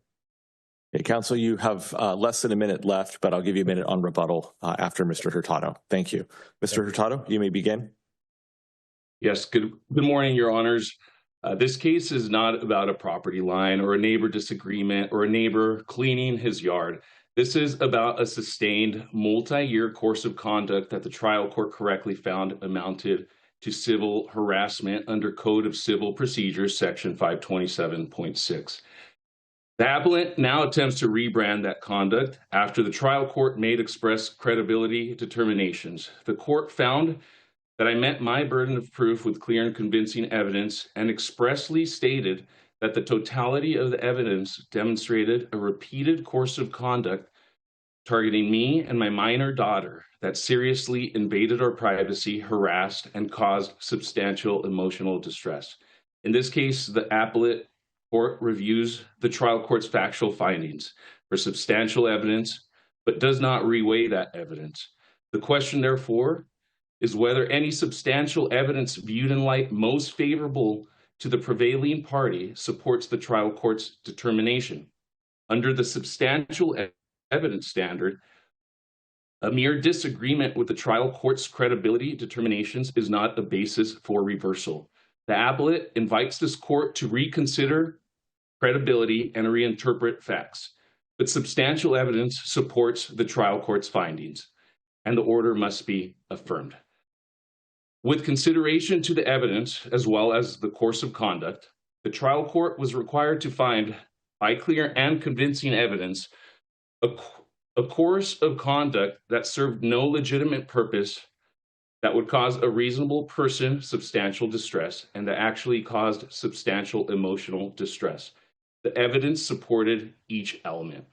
Okay, Counsel, you have less than a minute left, but I'll give you a minute on rebuttal after Mr. Hurtado. Thank you. Mr. Hurtado, you may begin. Yes, good morning, Your Honors. This case is not about a property line or a neighbor disagreement or a neighbor cleaning his yard. This is about a sustained multi-year course of conduct that the trial court correctly found amounted to civil harassment under Code of Civil Procedures, Section 527.6. The appellant now attempts to rebrand that conduct after the trial court made express credibility determinations. The court found that I met my burden of proof with clear and convincing evidence and expressly stated that the totality of the evidence demonstrated a repeated course of conduct targeting me and my minor daughter that seriously invaded our privacy, harassed, and caused substantial emotional distress. In this case, the appellate court reviews the trial court's factual findings for substantial evidence, but does not reweigh that evidence. The question, therefore, is whether any substantial evidence viewed in light most favorable to the prevailing party supports the trial court's determination. Under the substantial evidence standard, a mere disagreement with the trial court's credibility determinations is not a basis for reversal. The appellate invites this court to reconsider credibility and reinterpret facts, but substantial evidence supports the trial court's findings, and the order must be affirmed. With consideration to the evidence as well as the course of conduct, the trial court was required to find, by clear and convincing evidence, a course of conduct that served no legitimate purpose that would cause a reasonable person substantial distress and that actually caused substantial emotional distress. The evidence supported each element.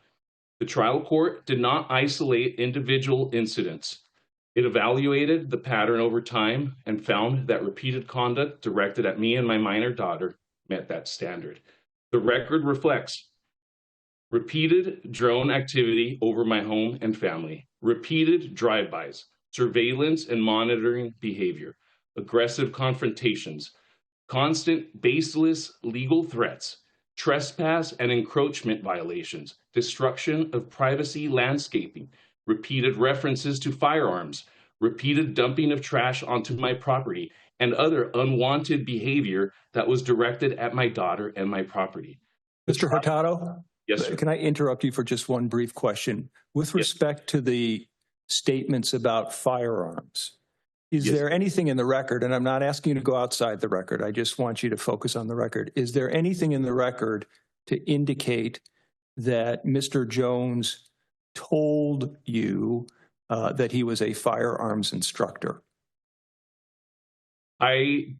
The trial court did not isolate individual incidents. It evaluated the pattern over time and found that repeated conduct directed at me and my minor daughter met that standard. The record reflects repeated drone activity over my home and family, repeated drive-bys, surveillance and monitoring behavior, aggressive confrontations, constant baseless legal threats, trespass and encroachment violations, destruction of privacy landscaping, repeated references to firearms, repeated dumping of trash onto my property, and other unwanted behavior that was directed at my daughter and my property. Mr. Hurtado? Yes, sir. Can I interrupt you for just one brief question? With respect to the statements about firearms, is there anything in the record, and I'm not asking you to go outside the record, I just want you to focus on the record. Is there anything in the record to indicate that Mr. Jones told you that he was a firearms instructor? I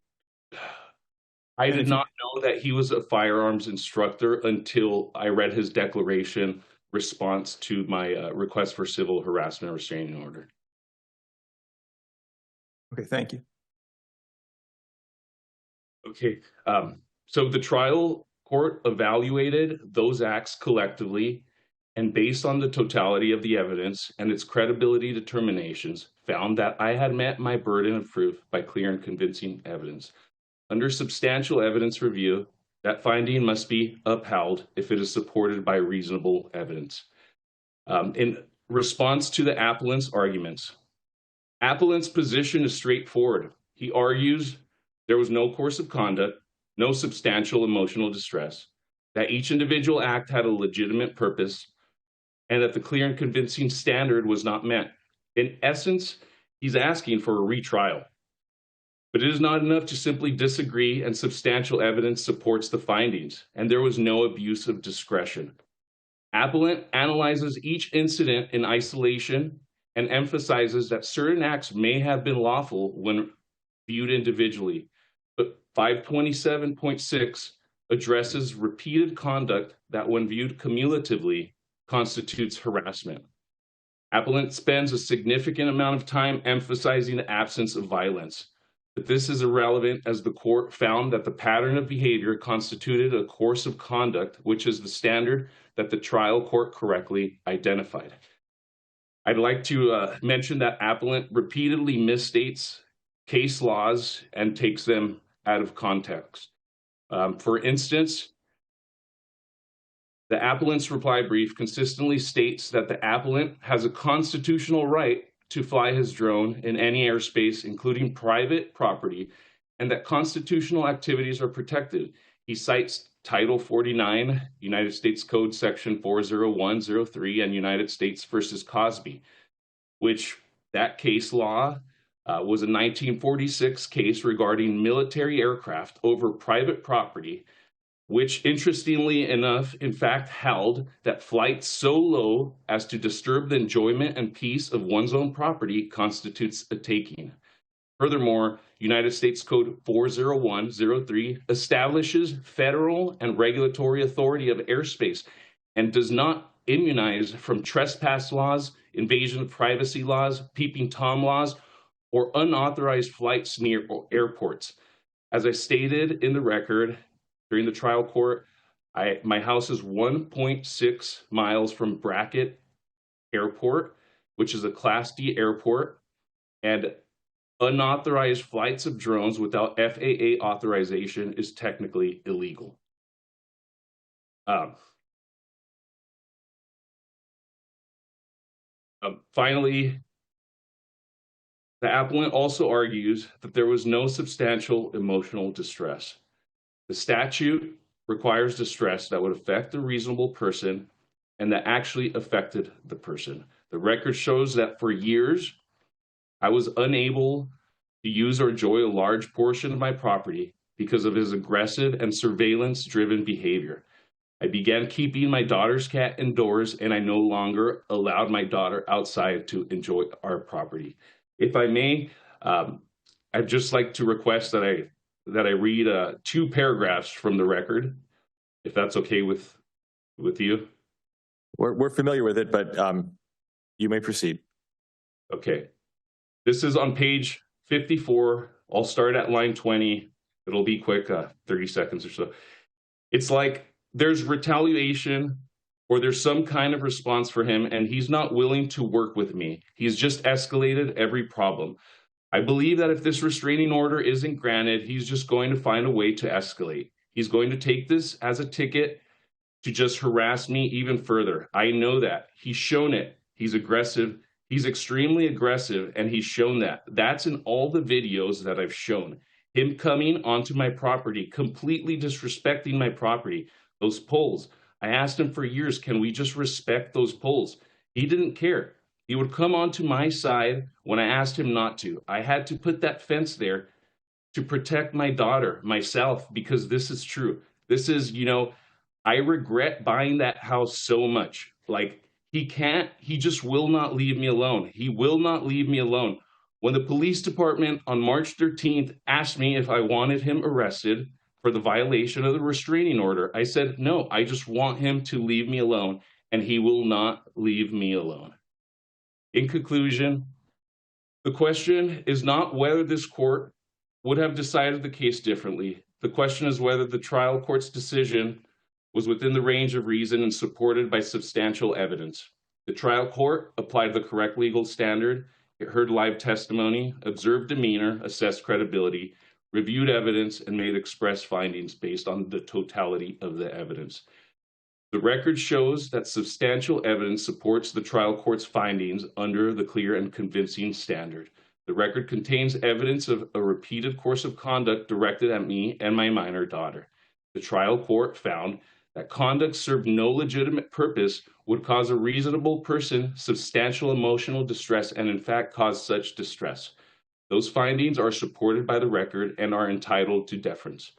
did not know that he was a firearms instructor until I read his declaration response to my request for civil harassment restraining order. Okay, thank you. Okay, so the trial court evaluated those acts collectively and based on the totality of the evidence and its credibility determinations, found that I had met my burden of proof by clear and convincing evidence. Under substantial evidence review, that finding must be upheld if it is supported by reasonable evidence. In response to the appellant's arguments, appellant's position is straightforward. He argues there was no course of conduct, no substantial emotional distress, that each individual act had a legitimate purpose, and that the clear and convincing standard was not met. In essence, he's asking for a retrial. But it is not enough to simply disagree, and substantial evidence supports the findings, and there was no abuse of discretion. Appellant analyzes each incident in isolation and emphasizes that certain acts may have been lawful when viewed individually, but 527.6 addresses repeated conduct that when viewed cumulatively constitutes harassment. Appellant spends a significant amount of time emphasizing the absence of violence, but this is irrelevant as the court found that the pattern of behavior constituted a course of conduct, which is the standard that the trial court correctly identified. I'd like to mention that appellant repeatedly misstates case laws and takes them out of context. For instance, The appellant's reply brief consistently states that the appellant has a constitutional right to fly his drone in any airspace, including private property, and that constitutional activities are protected. He cites Title 49, United States Code Section 40103, and United States versus Cosby, which that case law was a 1946 case regarding military aircraft over private property, which interestingly enough, in fact, held that flight so low as to disturb the enjoyment and peace of one's own property constitutes a taking. Furthermore, United States Code 40103 establishes federal and regulatory authority of airspace and does not immunize from trespass laws, invasion of privacy laws, peeping Tom laws, or unauthorized flights near airports. As I stated in the record during the trial court, my house is 1.6 miles from Brackett Airport, which is a Class D airport, and unauthorized flights of drones without FAA authorization is technically illegal. Finally, the appellant also argues that there was no substantial emotional distress. The statute requires distress that would affect a reasonable person and that actually affected the person. The record shows that for years, I was unable to use or enjoy a large portion of my property because of his aggressive and surveillance-driven behavior. I began keeping my daughter's cat indoors, and I no longer allowed my daughter outside to enjoy our property. If I may, I'd just like to request that I read 2 paragraphs from the record, if that's okay with you. We're familiar with it, but you may proceed. Okay. This is on page 54. I'll start at line 20. It'll be quick, 30 seconds or so. It's like there's retaliation or there's some kind of response for him, and he's not willing to work with me. He's just escalated every problem. I believe that if this restraining order isn't granted, he's just going to find a way to escalate. He's going to take this as a ticket to just harass me even further. I know that. He's shown it. He's aggressive. He's extremely aggressive, and he's shown that. That's in all the videos that I've shown. Him coming onto my property, completely disrespecting my property. Those poles. I asked him for years, can we just respect those poles? He didn't care. He would come onto my side when I asked him not to. I had to put that fence there to protect my daughter, myself, because this is true. This is, I regret buying that house so much. Like, he just will not leave me alone. He will not leave me alone. When the police department on March 13th asked me if I wanted him arrested for the violation of the restraining order, I said, no, I just want him to leave me alone, and he will not leave me alone. In conclusion, the question is not whether this court would have decided the case differently. The question is whether the trial court's decision was within the range of reason and supported by substantial evidence. The trial court applied the correct legal standard. It heard live testimony, observed demeanor, assessed credibility, reviewed evidence, and made express findings based on the totality of the evidence. The record shows that substantial evidence supports the trial court's findings under the clear and convincing standard. The record contains evidence of a repeated course of conduct directed at me and my minor daughter. The trial court found that conduct served no legitimate purpose, would cause a reasonable person substantial emotional distress, and in fact cause such distress. Those findings are supported by the record and are entitled to deference.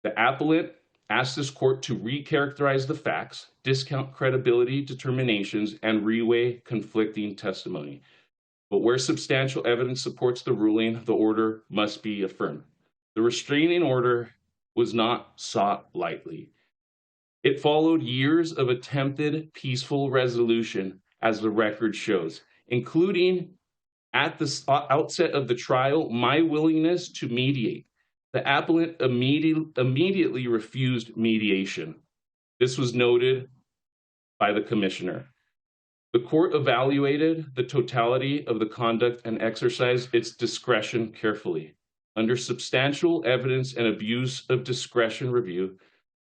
The appellant asked this court to recharacterize the facts, discount credibility determinations, and reweigh conflicting testimony. But where substantial evidence supports the ruling, the order must be affirmed. The restraining order was not sought lightly. It followed years of attempted peaceful resolution, as the record shows, including at the outset of the trial, my willingness to mediate. The appellant immediately refused mediation. This was noted by the commissioner. The court evaluated the totality of the conduct and exercised its discretion carefully. Under substantial evidence and abuse of discretion review,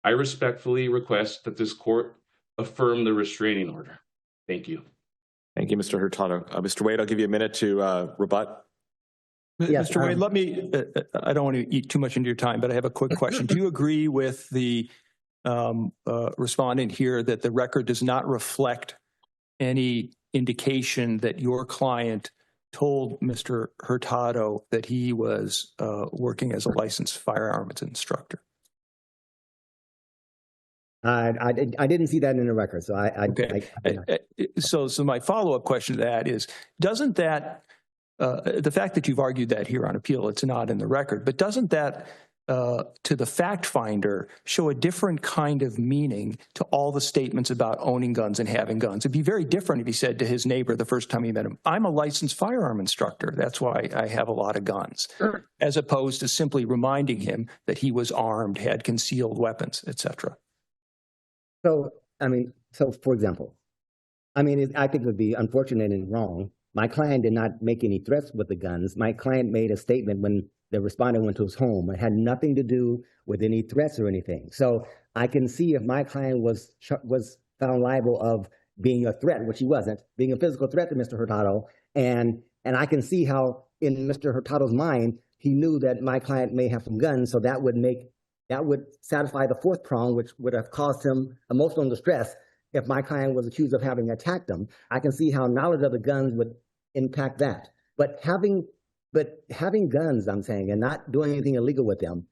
I respectfully request that this court affirm the restraining order. Thank you. Thank you, Mr. Hurtado. Mr. Wade, I'll give you a minute to rebut. Yes, Mr. Wade, let me, I don't want to eat too much into your time, but I have a quick question. Do you agree with the respondent here that the record does not reflect any indication that your client told Mr. Hurtado that he was working as a licensed firearms instructor? I didn't see that in the record, so So my follow-up question to that is, doesn't that, the fact that you've argued that here on appeal, it's not in the record, but doesn't that to the fact finder show a different kind of meaning to all the statements about owning guns and having guns? It'd be very different if he said to his neighbor the first time he met him, I'm a licensed firearm instructor. That's why I have a lot of guns, as opposed to simply reminding him that he was armed, had concealed weapons, etc. So, for example, I think it would be unfortunate and wrong. My client did not make any threats with the guns. My client made a statement when the respondent went to his home. It had nothing to do with any threats or anything. So I can see if my client was found liable of being a threat, which he wasn't, being a physical threat to Mr. Hurtado. And I can see how in Mr. Hurtado's mind, he knew that my client may have some guns. So that would satisfy the fourth prong, which would have caused him emotional distress if my client was accused of having attacked him. I can see how knowledge of the guns would impact that. But having guns, I'm saying, and not doing anything illegal with them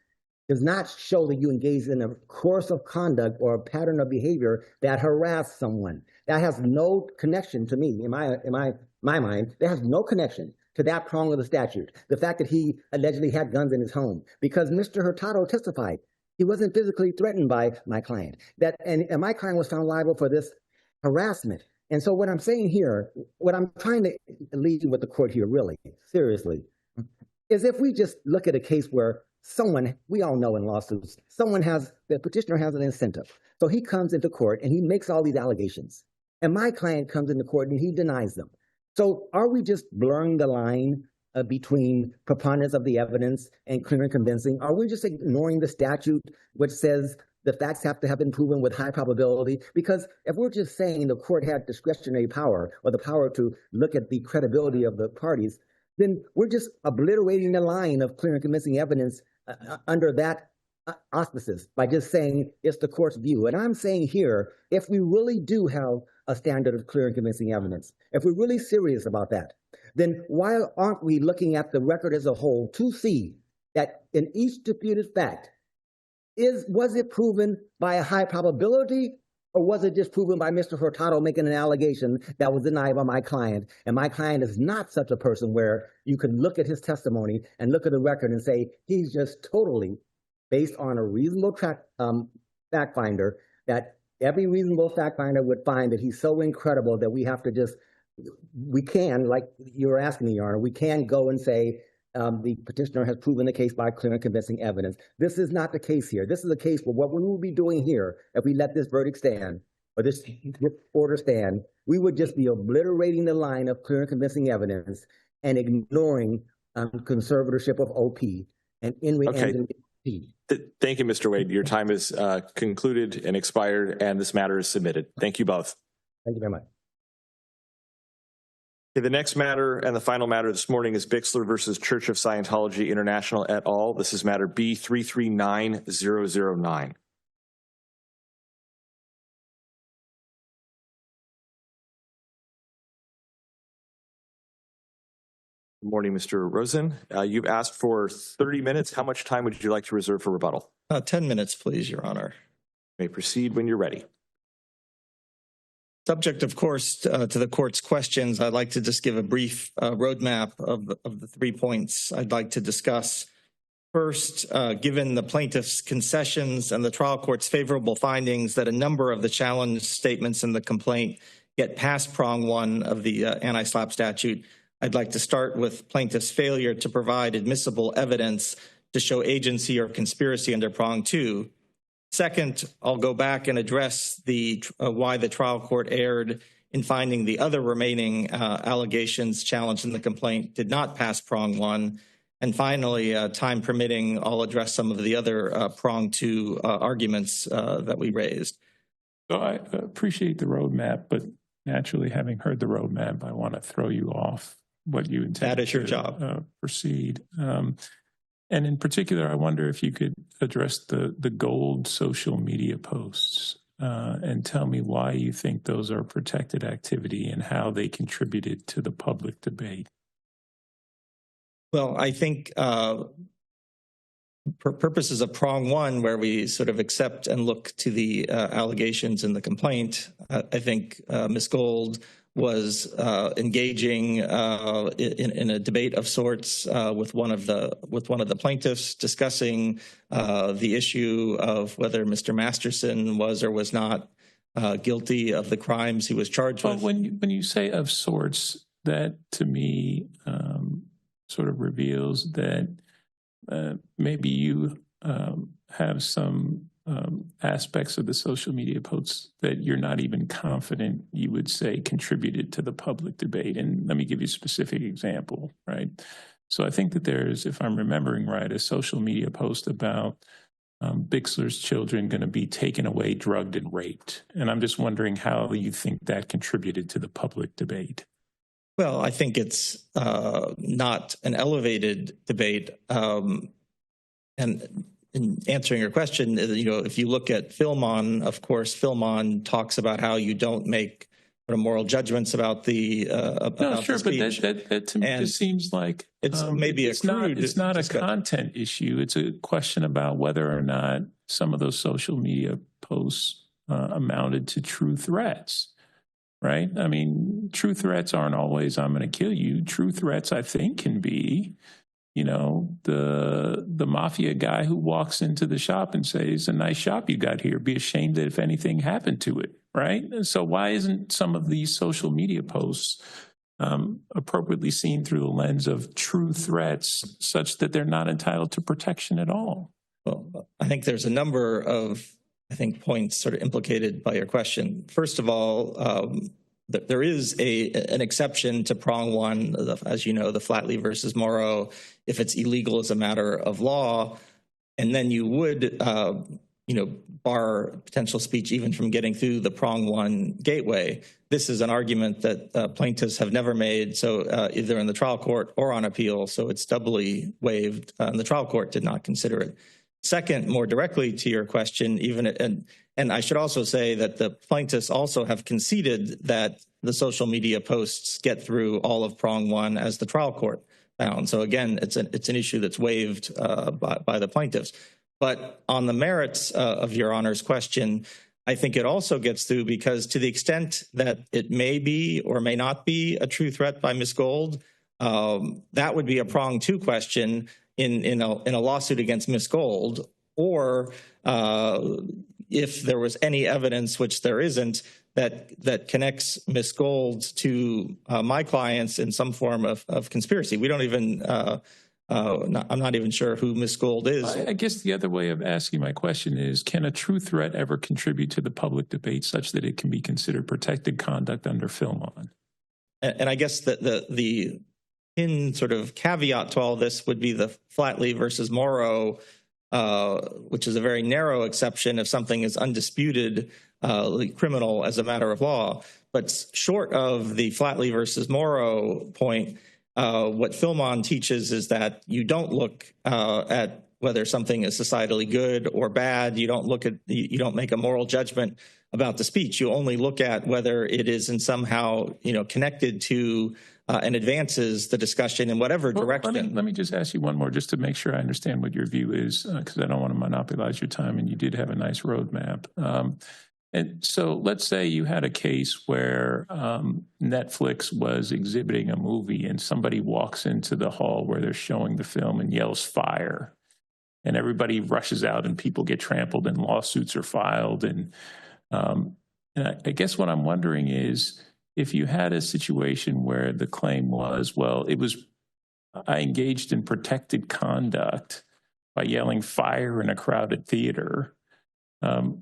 does not show that you engage in a course of conduct or a pattern of behavior that harass someone. That has no connection to me, in my mind. That has no connection to that prong of the statute. The fact that he allegedly had guns in his home, because Mr. Hurtado testified he wasn't physically threatened by my client. And my client was found liable for this harassment. And so what I'm saying here, what I'm trying to leave with the court here, really, seriously, is if we just look at a case where someone, we all know in lawsuits, the petitioner has an incentive. So he comes into court and he makes all these allegations. And my client comes into court and he denies them. So are we just blurring the line between preponderance of the evidence and clear and convincing? Are we just ignoring the statute which says the facts have to have been proven with high probability? Because if we're just saying the court had discretionary power or the power to look at the credibility of the parties, then we're just obliterating the line of clear and convincing evidence under that auspices by just saying it's the court's view. And I'm saying here, if we really do have a standard of clear and convincing evidence, if we're really serious about that, then why aren't we looking at the record as a whole to see that in each disputed fact, was it proven by a high probability, or was it just proven by Mr. Hurtado making an allegation that was denied by my client? And my client is not such a person where you can look at his testimony and look at the record and say he's just totally, based on a reasonable fact finder, that every reasonable fact finder would find that he's so incredible that we have to just, we can, like you were asking me, Your Honor, we can go and say the petitioner has proven the case by clear and convincing evidence. This is not the case here. This is a case where what we will be doing here, if we let this verdict stand, or this order stand, we would just be obliterating the line of clear and convincing evidence and ignoring conservatorship of OP and Thank you, Mr. Wade. Your time is concluded and expired, and this matter is submitted. Thank you both. Thank you very much. Okay, the next matter and the final matter this morning is BIXLER versus Church of Scientology International et al. This is matter B339009. Good morning, Mr. Rosen. You've asked for 30 minutes. How much time would you like to reserve for rebuttal? 10 minutes, please, Your Honor. You may proceed when you're ready. Subject, of course, to the court's questions, I'd like to just give a brief roadmap of the 3 points I'd like to discuss. First, given the plaintiff's concessions and the trial court's favorable findings that a number of the challenge statements in the complaint get past prong 1 of the anti-SLAPP statute, I'd like to start with plaintiff's failure to provide admissible evidence to show agency or conspiracy under prong 2. Second, I'll go back and address why the trial court erred in finding the other remaining allegations challenged in the complaint did not pass prong 1. And finally, time permitting, I'll address some of the other prong two arguments that we raised. So I appreciate the roadmap, but naturally, having heard the roadmap, I want to throw you off what you intend. That is your to, job. Proceed. And in particular, I wonder if you could address the gold social media posts and tell me why you think those are protected activity and how they contributed to the public debate. Well, I think for purposes of prong one, where we sort of accept and look to the allegations in the complaint, I think Ms. Gold was engaging in a debate of sorts with one of the plaintiffs, discussing the issue of whether Mr. Masterson was or was not guilty of the crimes he was charged with. When you say of sorts, that to me sort of reveals that maybe you have some aspects of the social media posts that you're not even confident you would say contributed to the public debate. And let me give you a specific example, right? So I think that there's, if I'm remembering right, a social media post about BIXLER's children going to be taken away, drugged, and raped. And I'm just wondering how you think that contributed to the public debate. Well, I think it's not an elevated debate. And in answering your question, if you look at Philmon, of course, Philmon talks about how you don't make moral judgments about the no, sure, but that to me just seems like it's maybe it's not a content issue. It's a question about whether or not some of those social media posts amounted to true threats. Right? I mean, true threats aren't always "I'm going to kill you." True threats, I think, can be, the mafia guy who walks into the shop and says, "A nice shop you got here. Be ashamed that if anything happened to it." Right? And so why isn't some of these social media posts appropriately seen through the lens of true threats, such that they're not entitled to protection at all? Well, I think there's a number of points sort of implicated by your question. First of all, there is an exception to prong one, as you know, the Flatley versus Morrow, if it's illegal as a matter of law, and then you would, bar potential speech even from getting through the prong one gateway. This is an argument that plaintiffs have never made, so either in the trial court or on appeal, so it's doubly waived, and the trial court did not consider it. Second, more directly to your question, and I should also say that the plaintiffs also have conceded that the social media posts get through all of prong one as the trial court found. So again, it's an issue that's waived by the plaintiffs. But on the merits of Your Honor's question, I think it also gets through because to the extent that it may be or may not be a true threat by Ms. Gold, that would be a prong two question in a lawsuit against Ms. Gold, or if there was any evidence, which there isn't, that connects Ms. Gold to my clients in some form of conspiracy. We don't even, I'm not even sure who Ms. Gold is. I guess the other way of asking my question is, can a true threat ever contribute to the public debate such that it can be considered protected conduct under Philmon? And I guess that the in sort of caveat to all this would be the Flatley versus Morrow, which is a very narrow exception if something is undisputed criminal as a matter of law. But short of the Flatley versus Morrow point, what Philmon teaches is that you don't look at whether something is societally good or bad. You don't make a moral judgment about the speech. You only look at whether it is in somehow connected to and advances the discussion in whatever direction. Let me just ask you one more, just to make sure I understand what your view is, because I don't want to monopolize your time, and you did have a nice roadmap. And so let's say you had a case where Netflix was exhibiting a movie and somebody walks into the hall where they're showing the film and yells fire, and everybody rushes out and people get trampled and lawsuits are filed. And I guess what I'm wondering is, if you had a situation where the claim was, well, I engaged in protected conduct by yelling fire in a crowded theater,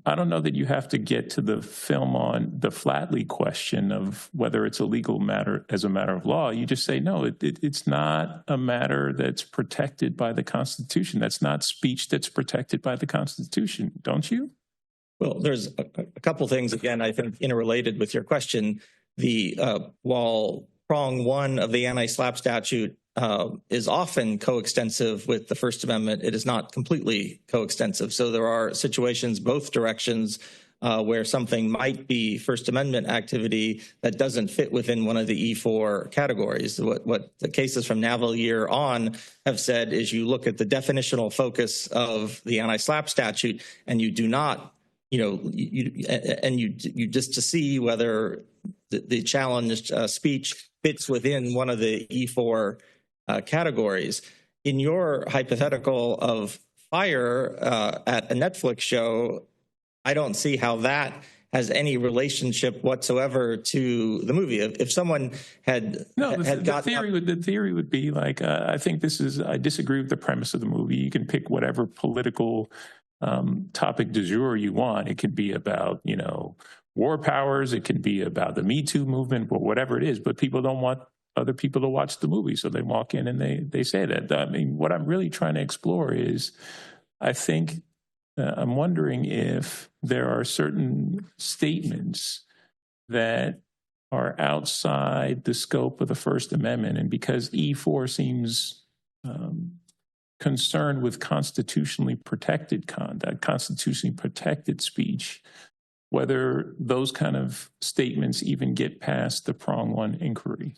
I don't know that you have to get to the film on the Flatley question of whether it's a legal matter as a matter of law. You just say, no, it's not a matter that's protected by the Constitution. That's not speech that's protected by the Constitution, don't you? Well, there's a couple things, again, I think interrelated with your question. While prong one of the anti-SLAPP statute is often coextensive with the First Amendment, it is not completely coextensive. So there are situations both directions where something might be First Amendment activity that doesn't fit within one of the E4 categories. What the cases from Navalier on have said is you look at the definitional focus of the anti-SLAPP statute and you do not, you just to see whether the challenged speech fits within one of the E4 categories. In your hypothetical of fire at a Netflix show, I don't see how that has any relationship whatsoever to the movie. If someone had the theory would be like, I disagree with the premise of the movie. You can pick whatever political topic du jour you want. It could be about, war powers. It can be about the Me Too movement, or whatever it is. But people don't want other people to watch the movie, so they walk in and they say that. I mean, what I'm really trying to explore is, I think I'm wondering if there are certain statements that are outside the scope of the First Amendment, and because E4 seems concerned with constitutionally protected conduct, constitutionally protected speech, whether those kind of statements even get past the prong one inquiry.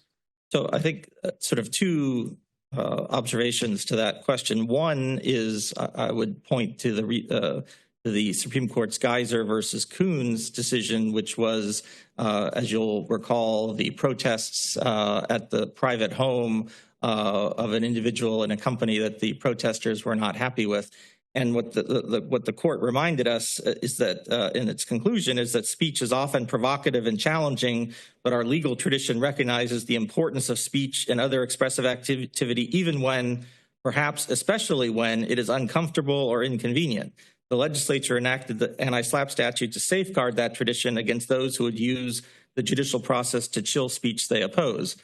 So I think sort of two observations to that question. One is I would point to the Supreme Court's Geiser versus Coons decision, which was, as you'll recall, the protests at the private home of an individual in a company that the protesters were not happy with. And what the court reminded us is that, in its conclusion, is that speech is often provocative and challenging, but our legal tradition recognizes the importance of speech and other expressive activity, even when, perhaps especially when, it is uncomfortable or inconvenient. The legislature enacted the anti-SLAPP statute to safeguard that tradition against those who would use the judicial process to chill speech they oppose.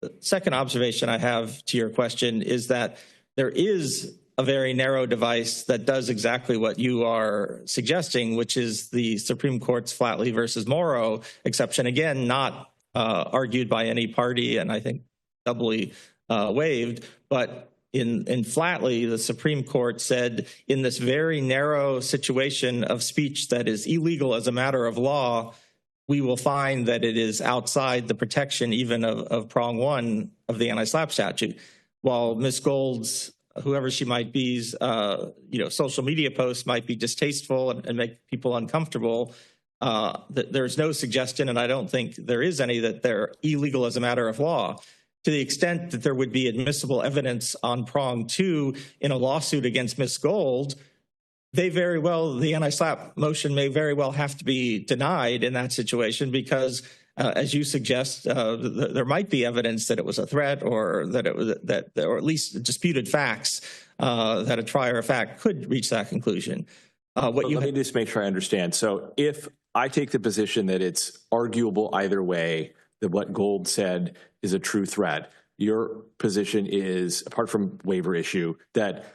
The second observation I have to your question is that there is a very narrow device that does exactly what you are suggesting, which is the Supreme Court's Flatley versus Morrow exception. Again, not argued by any party, and I think doubly waived. But in Flatley, the Supreme Court said, in this very narrow situation of speech that is illegal as a matter of law, we will find that it is outside the protection even of prong one of the anti-SLAPP statute. While Ms. Gold's, whoever she might be, social media posts might be distasteful and make people uncomfortable, there's no suggestion, and I don't think there is any, that they're illegal as a matter of law. To the extent that there would be admissible evidence on prong two in a lawsuit against Ms. Gold, the anti-SLAPP motion may very well have to be denied in that situation because, as you suggest, there might be evidence that it was a threat, or that it was or at least disputed facts that a trier of fact could reach that conclusion. Let me just make sure I understand. So, if I take the position that it's arguable either way that what Gold said is a true threat, your position is, apart from waiver issue, that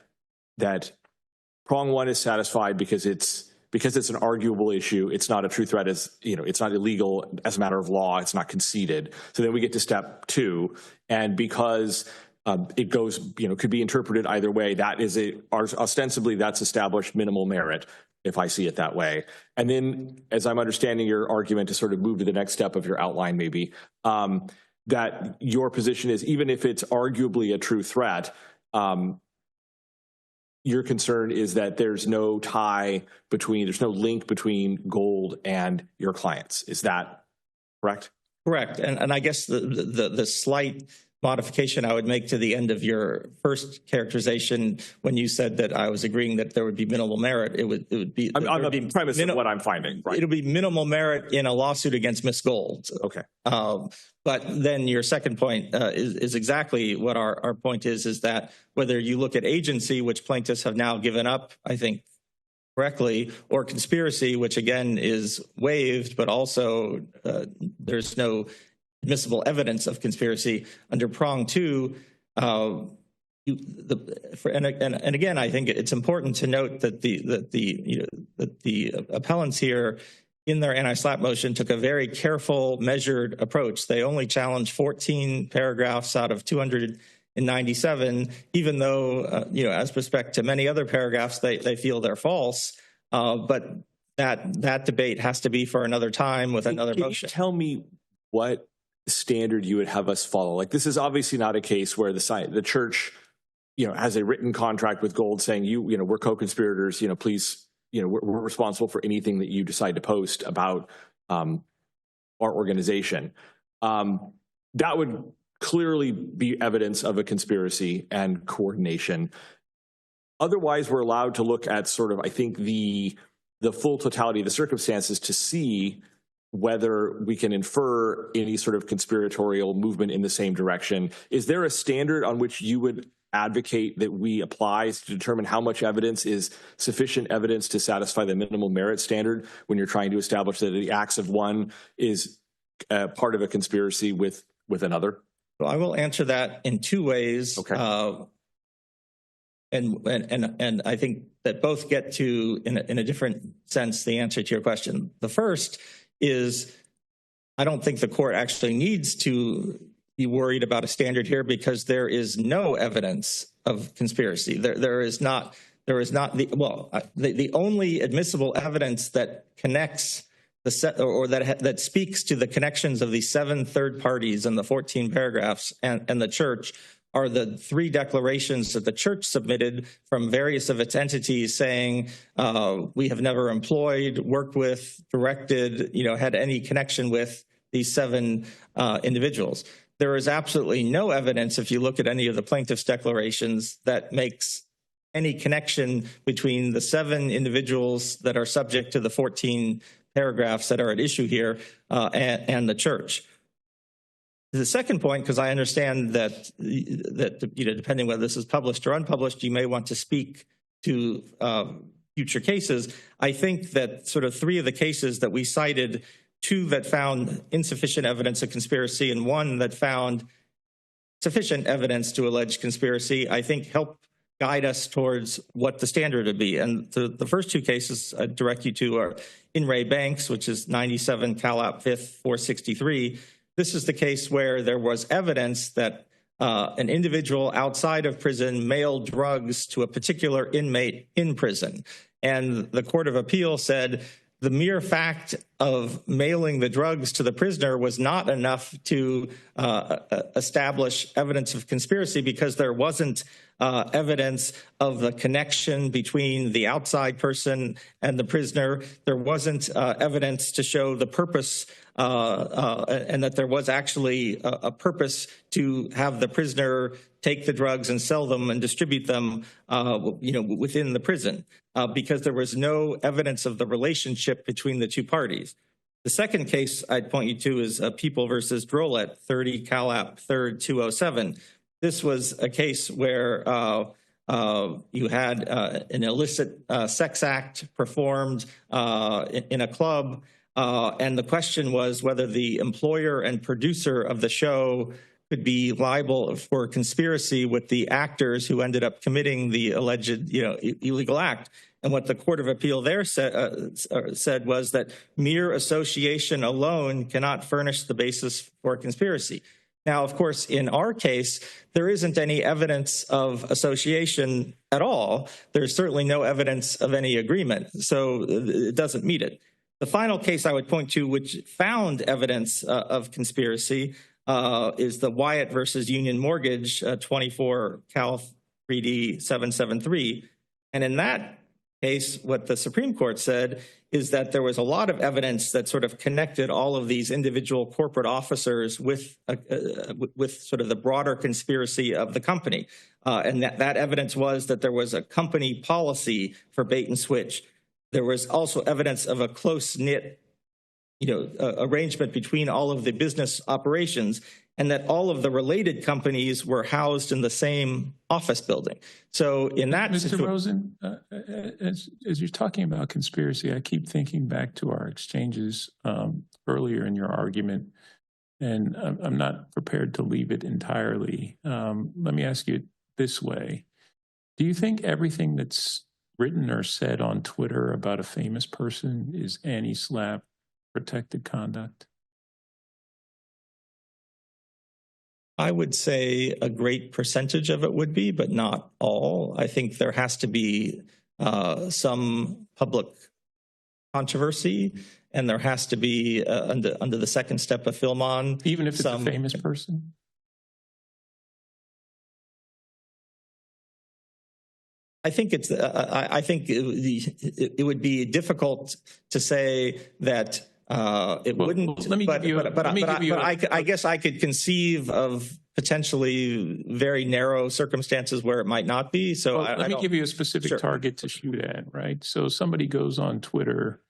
prong one is satisfied because it's an arguable issue. It's not a true threat, it's not illegal as a matter of law. It's not conceded. So then we get to step two, and because it goes, could be interpreted either way, that is ostensibly that's established minimal merit, if I see it that way. And then, as I'm understanding your argument, to sort of move to the next step of your outline, maybe, that your position is, even if it's arguably a true threat, your concern is that there's no link between Gold and your clients. Is that correct? Correct. And I guess the slight modification I would make to the end of your first characterization, when you said that I was agreeing that there would be minimal merit, it would be on the premise of what I'm finding. Right. It'll be minimal merit in a lawsuit against Ms. Gold. Okay. But then your second point is exactly what our point is that whether you look at agency, which plaintiffs have now given up, I think correctly, or conspiracy, which again is waived, but also there's no admissible evidence of conspiracy under prong 2. And again, I think it's important to note that the appellants here in their anti-SLAPP motion took a very careful, measured approach. They only challenged 14 paragraphs out of 297, even though, as respect to many other paragraphs, they feel they're false. But that debate has to be for another time with another motion. Can you tell me what standard you would have us follow? Like, this is obviously not a case where the church, has a written contract with Gold saying, we're co-conspirators, please, we're responsible for anything that you decide to post about our organization. That would clearly be evidence of a conspiracy and coordination. Otherwise, we're allowed to look at sort of, I think, the full totality of the circumstances to see whether we can infer any sort of conspiratorial movement in the same direction. Is there a standard on which you would advocate that we apply to determine how much evidence is sufficient evidence to satisfy the minimal merit standard when you're trying to establish that the acts of one is part of a conspiracy with another? Well, I will answer that in two ways. Okay. And I think that both get to, in a different sense, the answer to your question. The first is, I don't think the court actually needs to be worried about a standard here because there is no evidence of conspiracy. There is not the only admissible evidence that connects that speaks to the connections of the 7 third parties in the 14 paragraphs and the church are the 3 declarations that the church submitted from various of its entities saying we have never employed, worked with, directed, had any connection with these 7 individuals. There is absolutely no evidence, if you look at any of the plaintiff's declarations, that makes any connection between the 7 individuals that are subject to the 14 paragraphs that are at issue here and the church. The second point, because I understand that depending whether this is published or unpublished, you may want to speak to future cases. I think that sort of 3 of the cases that we cited, 2 that found insufficient evidence of conspiracy and 1 that found sufficient evidence to allege conspiracy, I think help guide us towards what the standard would be. And the first 2 cases I direct you to are In Re Banks, which is 97 Calap 5th 463. This is the case where there was evidence that an individual outside of prison mailed drugs to a particular inmate in prison. And the Court of Appeal said the mere fact of mailing the drugs to the prisoner was not enough to establish evidence of conspiracy because there wasn't evidence of the connection between the outside person and the prisoner. There wasn't evidence to show the purpose and that there was actually a purpose to have the prisoner take the drugs and sell them and distribute them, within the prison, because there was no evidence of the relationship between the 2 parties. The second case I'd point you to is People versus Drolet, 30 Calap 3rd 207. This was a case where you had an illicit sex act performed in a club, and the question was whether the employer and producer of the show could be liable for conspiracy with the actors who ended up committing the alleged, illegal act. And what the Court of Appeal there said was that mere association alone cannot furnish the basis for conspiracy. Now, of course, in our case, there isn't any evidence of association at all. There's certainly no evidence of any agreement, so it doesn't meet it. The final case I would point to, which found evidence of conspiracy, is the Wyatt versus Union Mortgage, 24 Cal 3D 773. And in that case, what the Supreme Court said is that there was a lot of evidence that sort of connected all of these individual corporate officers with sort of the broader conspiracy of the company. And that evidence was that there was a company policy for bait and switch. There was also evidence of a close-knit arrangement between all of the business operations, and that all of the related companies were housed in the same office building. So in that Mr. Rosen, as you're talking about conspiracy, I keep thinking back to our exchanges earlier in your argument, and I'm not prepared to leave it entirely. Let me ask you this way. Do you think everything that's written or said on Twitter about a famous person is anti-SLAPP protected conduct? I would say a great percentage of it would be, but not all. I think there has to be some public controversy, and there has to be under the second step of Philmon. Even if it's a famous person? I think it's. I think it would be difficult to say that it wouldn't. Let me give you. I guess I could conceive of potentially very narrow circumstances where it might not be. So let me give you a specific target to shoot at. Right. So somebody goes on Twitter,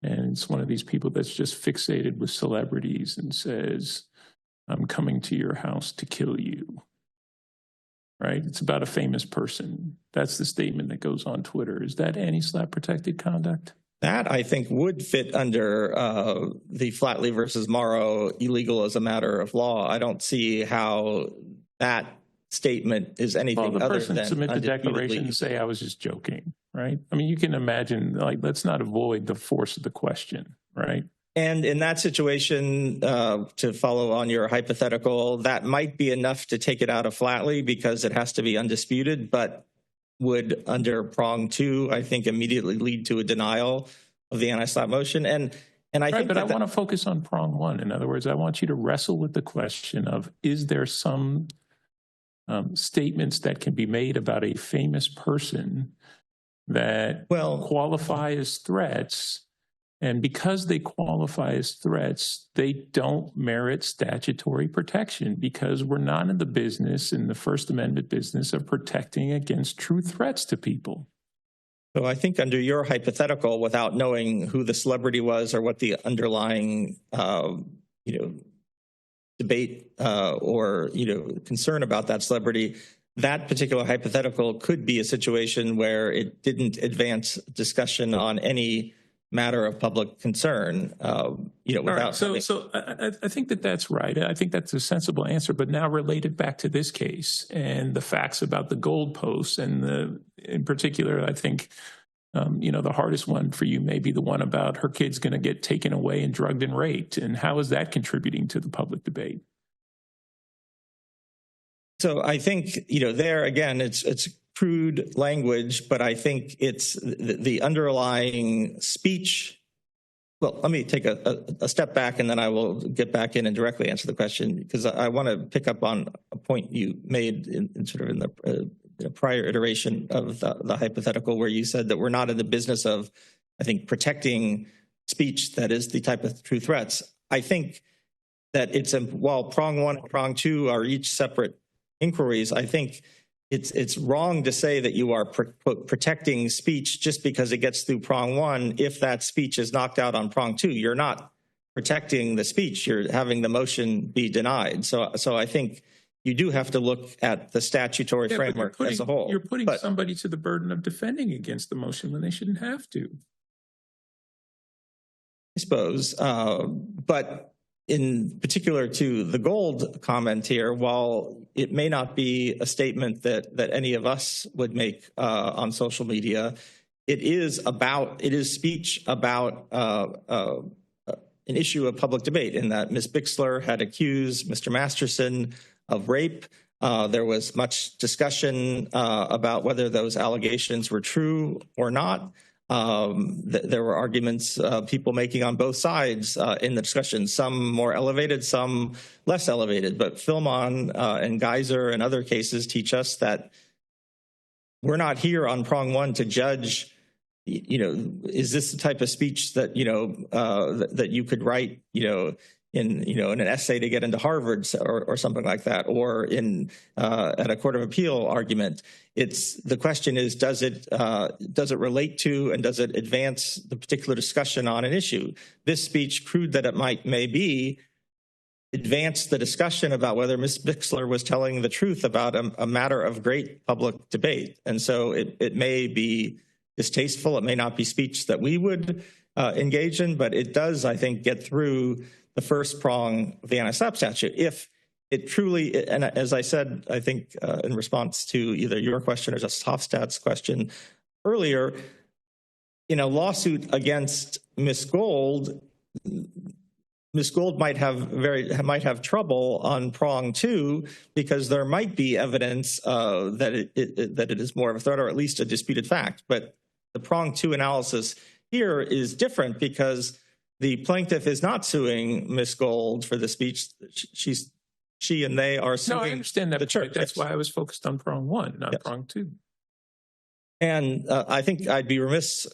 and it's one of these people that's just fixated with celebrities and says, "I'm coming to your house to kill you." Right? It's about a famous person. That's the statement that goes on Twitter. Is that anti-SLAPP protected conduct? That, I think, would fit under the Flatley versus Morrow illegal as a matter of law. I don't see how that statement is anything other than the person submit the declaration and say, I was just joking, right? I mean, you can imagine, like, let's not avoid the force of the question, right? And in that situation, to follow on your hypothetical, that might be enough to take it out of Flatley because it has to be undisputed, but would under prong 2, I think, immediately lead to a denial of the anti-SLAPP motion. And I think but I want to focus on prong 1. In other words, I want you to wrestle with the question of, is there some statements that can be made about a famous person that qualify as threats? And because they qualify as threats, they don't merit statutory protection because we're not in the business, in the First Amendment business, of protecting against true threats to people. So I think under your hypothetical, without knowing who the celebrity was or what the underlying, debate or concern about that celebrity, that particular hypothetical could be a situation where it didn't advance discussion on any matter of public concern, without. So I think that's right. I think that's a sensible answer. But now related back to this case and the facts about the goalposts, and in particular, I think, the hardest one for you may be the one about her kid's going to get taken away and drugged and raped, and how is that contributing to the public debate? So I think there again, it's crude language, but I think it's the underlying speech. Well, let me take a step back and then I will get back in and directly answer the question, because I want to pick up on a point you made in the prior iteration of the hypothetical, where you said that we're not in the business of, I think, protecting speech that is the type of true threats. I think that while prong 1 and prong 2 are each separate inquiries, I think it's wrong to say that you are protecting speech just because it gets through prong 1. If that speech is knocked out on prong 2, you're not protecting the speech. You're having the motion be denied. So I think you do have to look at the statutory framework as a whole. You're putting somebody to the burden of defending against the motion when they shouldn't have to. I suppose. But in particular to the Gold comment here, while it may not be a statement that any of us would make on social media, it is speech about an issue of public debate, in that Ms. BIXLER had accused Mr. Masterson of rape. There was much discussion about whether those allegations were true or not. There were arguments people making on both sides in the discussion, some more elevated, some less elevated. But Philmon and Geiser and other cases teach us that we're not here on prong 1 to judge, is this the type of speech that, that you could write, in an essay to get into Harvard or something like that, or at a court of appeal argument. The question is, does it relate to and does it advance the particular discussion on an issue? This speech, crude that it may be, advanced the discussion about whether Ms. BIXLER was telling the truth about a matter of great public debate. And so it may be distasteful. It may not be speech that we would engage in, but it does, I think, get through the first prong of the anti-SLAPP statute. If it truly, and as I said, I think in response to either your question or Justice Hofstadt's question earlier, lawsuit against Ms. Gold might have trouble on prong 2 because there might be evidence that it is more of a threat or at least a disputed fact. But the prong 2 analysis here is different because the plaintiff is not suing Ms. Gold for the speech. She and they are suing. No, I understand that. The church. That's why I was focused on prong 1, not prong 2. And I think I'd be remiss.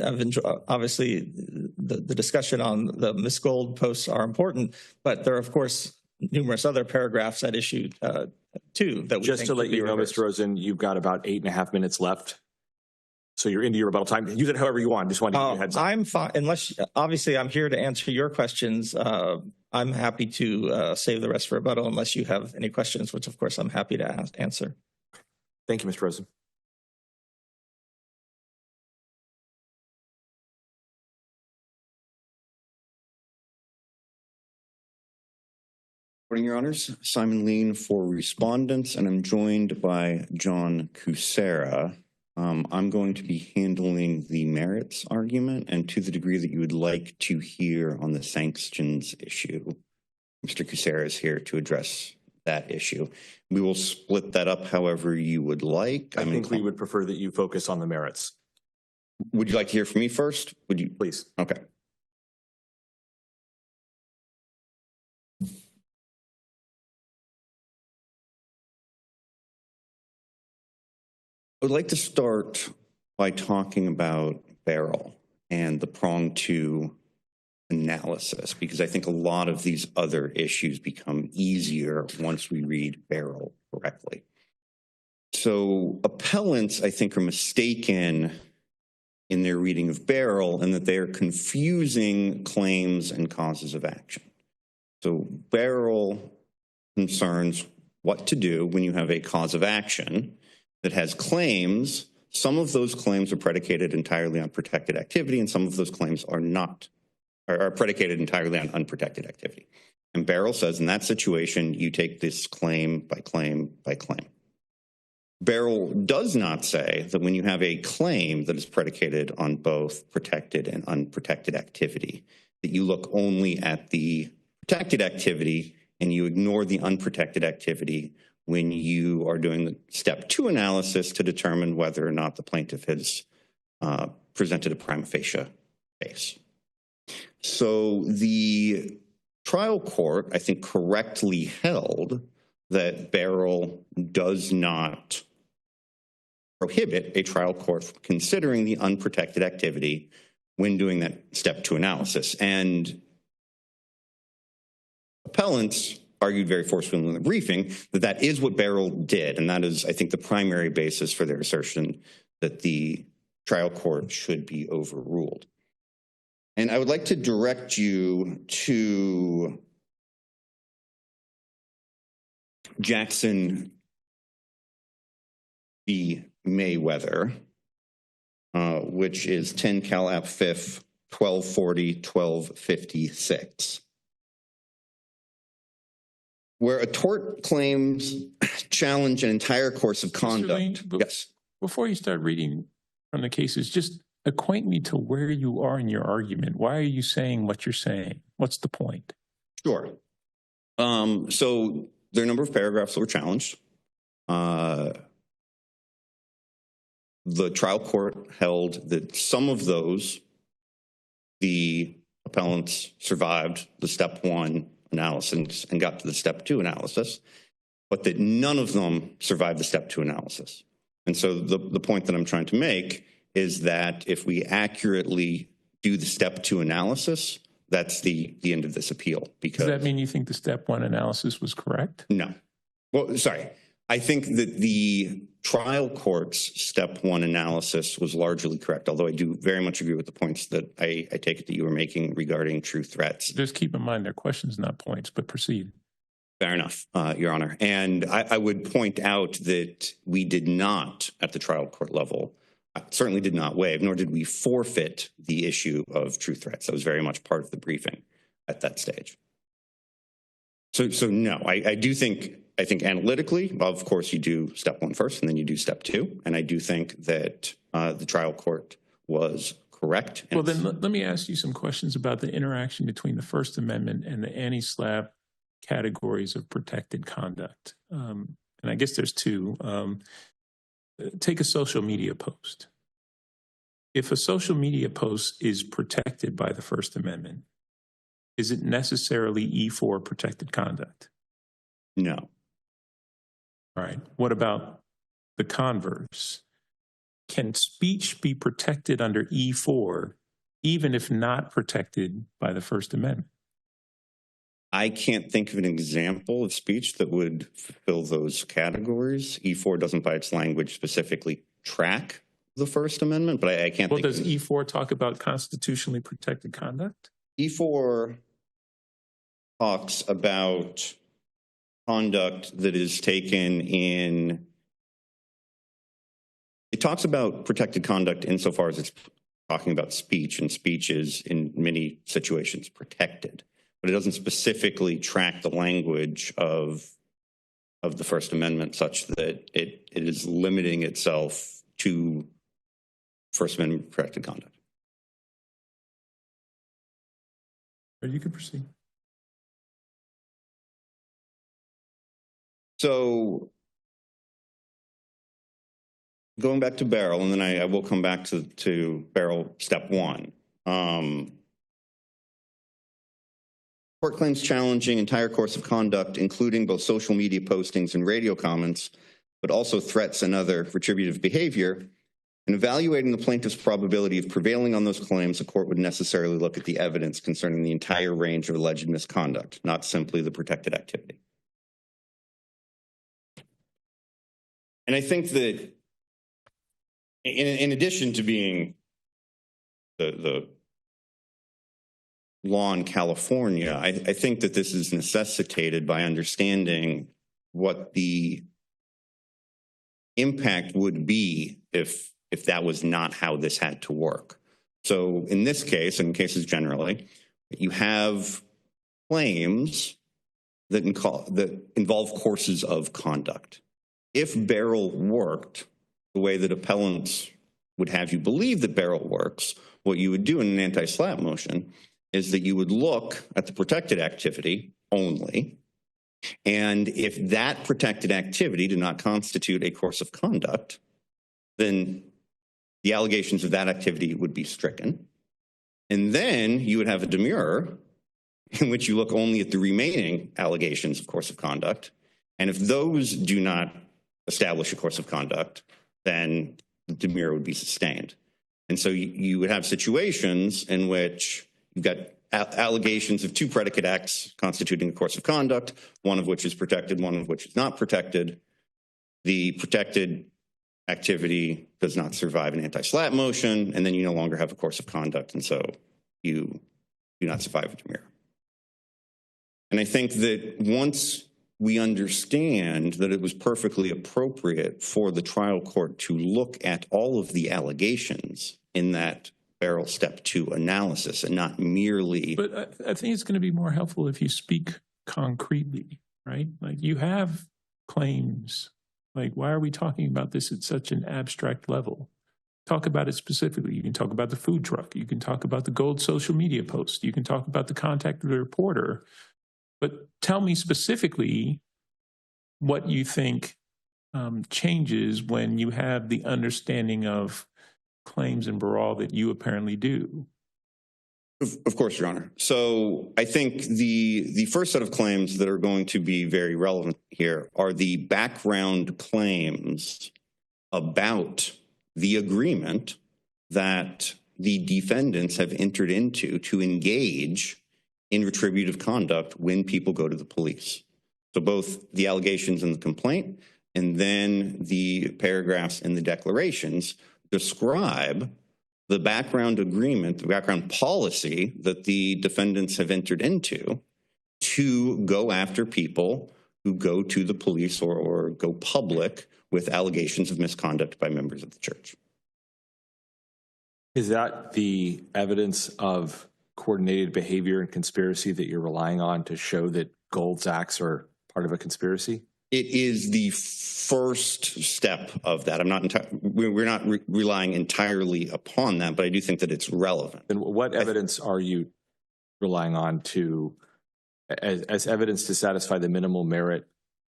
Obviously, the discussion on the Ms. Gold posts are important, but there are, of course, numerous other paragraphs at issue too. That we just to let you know, Mr. Rosen, you've got about 8.5 minutes left. So you're into your rebuttal time. Use it however you want. Just want to give you a heads up. I'm fine, unless obviously I'm here to answer your questions. I'm happy to save the rest for rebuttal unless you have any questions, which of course I'm happy to answer. Thank you, Mr. Rosen. Morning, Your Honors. Simon Lean for respondents, and I'm joined by John Kucera. I'm going to be handling the merits argument, and to the degree that you would like to hear on the sanctions issue, Mr. Kucera is here to address that issue. We will split that up however you would like. I think we would prefer that you focus on the merits. Would you like to hear from me first? Would you? Please. Okay. I would like to start by talking about Beryl and the prong 2 analysis, because I think a lot of these other issues become easier once we read Beryl correctly. So appellants, I think, are mistaken in their reading of Beryl and that they are confusing claims and causes of action. So Beryl concerns what to do when you have a cause of action that has claims. Some of those claims are predicated entirely on protected activity, and some of those claims are predicated entirely on unprotected activity. And Beryl says in that situation, you take this claim by claim by claim. Beryl does not say that when you have a claim that is predicated on both protected and unprotected activity, that you look only at the protected activity and you ignore the unprotected activity when you are doing the step 2 analysis to determine whether or not the plaintiff has presented a prima facie case. So the trial court, I think, correctly held that Beryl does not prohibit a trial court from considering the unprotected activity when doing that step 2 analysis. And appellants argued very forcefully in the briefing that that is what Beryl did. And that is, I think, the primary basis for their assertion that the trial court should be overruled. And I would like to direct you to Jackson v. Mayweather, which is 10 Cal App 5th, 1240, 1256. Where a tort claims challenge an entire course of conduct. Yes. Before you start reading from the cases, just acquaint me to where you are in your argument. Why are you saying what you're saying? What's the point? Sure. So there are a number of paragraphs that were challenged. The trial court held that some of those, the appellants survived the step 1 analysis and got to the step 2 analysis, but that none of them survived the step 2 analysis. And so the point that I'm trying to make is that if we accurately do the step 2 analysis, that's the end of this appeal. Because does that mean you think the step 1 analysis was correct? No. Well, sorry. I think that the trial court's step 1 analysis was largely correct, although I do very much agree with the points that I take it that you were making regarding true threats. Just keep in mind they're questions, not points, but proceed. Fair enough, Your Honor. And I would point out that we did not, at the trial court level, certainly did not waive, nor did we forfeit the issue of true threats. That was very much part of the briefing at that stage. So no, I think analytically, of course, you do step one first and then you do step two. And I do think that the trial court was correct. Well, then let me ask you some questions about the interaction between the First Amendment and the anti-SLAPP categories of protected conduct. And I guess there's two. Take a social media post. If a social media post is protected by the First Amendment, is it necessarily E4 protected conduct? No. All right. What about the converse? Can speech be protected under E4 even if not protected by the First Amendment? I can't think of an example of speech that would fulfill those categories. E4 doesn't by its language specifically track the First Amendment, but I can't Well, think does of E4 talk about constitutionally protected conduct? E4 talks about conduct that is taken in, it talks about protected conduct insofar as it's talking about speech, and speech is in many situations protected, but it doesn't specifically track the language of the First Amendment such that it is limiting itself to First Amendment protected conduct. You can proceed. So going back to Beryl, and then I will come back to Beryl step one. Court claims challenging entire course of conduct, including both social media postings and radio comments, but also threats and other retributive behavior. In evaluating the plaintiff's probability of prevailing on those claims, the court would necessarily look at the evidence concerning the entire range of alleged misconduct, not simply the protected activity. And I think that in addition to being the law in California, I think that this is necessitated by understanding what the impact would be if that was not how this had to work. So in this case, and in cases generally, you have claims that involve courses of conduct. If Beryl worked the way that appellants would have you believe that Beryl works, what you would do in an anti-SLAPP motion is that you would look at the protected activity only, and if that protected activity did not constitute a course of conduct, then the allegations of that activity would be stricken. And then you would have a demurrer in which you look only at the remaining allegations of course of conduct. And if those do not establish a course of conduct, then the demurrer would be sustained. And so you would have situations in which you've got allegations of two predicate acts constituting a course of conduct, one of which is protected, one of which is not protected. The protected activity does not survive an anti-SLAPP motion, and then you no longer have a course of conduct, and so you do not survive a demurrer. And I think that once we understand that it was perfectly appropriate for the trial court to look at all of the allegations in that Beryl step 2 analysis and not merely. But I think it's going to be more helpful if you speak concretely, right? Like you have claims. Like, why are we talking about this at such an abstract level? Talk about it specifically. You can talk about the food truck. You can talk about the gold social media post. You can talk about the contact of the reporter. But tell me specifically what you think changes when you have the understanding of claims in Baral that you apparently do. Of course, Your Honor. So I think the first set of claims that are going to be very relevant here are the background claims about the agreement that the defendants have entered into to engage in retributive conduct when people go to the police. So both the allegations in the complaint and then the paragraphs in the declarations describe the background agreement, the background policy that the defendants have entered into to go after people who go to the police or go public with allegations of misconduct by members of the church. Is that the evidence of coordinated behavior and conspiracy that you're relying on to show that Gold's acts are part of a conspiracy? It is the first step of that. We're not relying entirely upon that, but I do think that it's relevant. And what evidence are you relying on to, as evidence to satisfy the minimal merit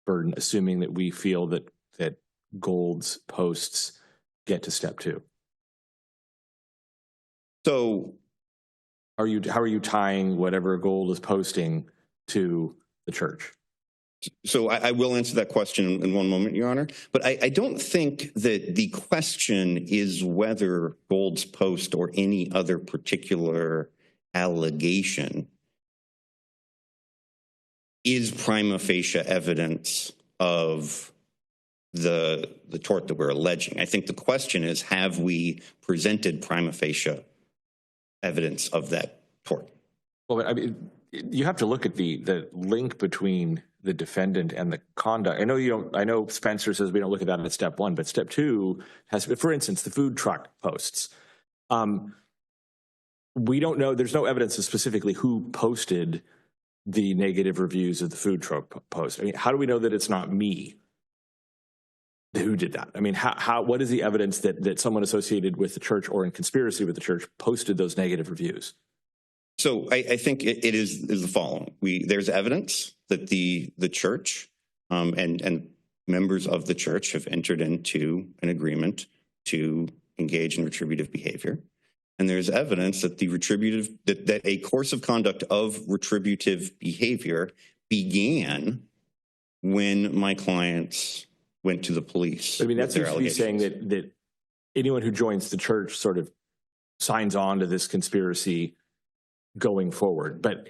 burden, assuming that we feel that Gold's posts get to step 2? So, how are you tying whatever Gold is posting to the church? So I will answer that question in one moment, Your Honor. But I don't think that the question is whether Gold's post or any other particular allegation is prima facie evidence of the tort that we're alleging. I think the question is, have we presented prima facie evidence of that tort? Well, I mean, you have to look at the link between the defendant and the conduct. I know you don't. I know Spencer says we don't look at that at step 1, but step 2 has, for instance, the food truck posts. We don't know. There's no evidence of specifically who posted the negative reviews of the food truck post. I mean, how do we know that it's not me who did that? I mean, what is the evidence that someone associated with the church or in conspiracy with the church posted those negative reviews? So I think it is the following. There's evidence that the church and members of the church have entered into an agreement to engage in retributive behavior. And there's evidence that that a course of conduct of retributive behavior began when my clients went to the police. I mean, that seems to be saying that anyone who joins the church sort of signs on to this conspiracy going forward. But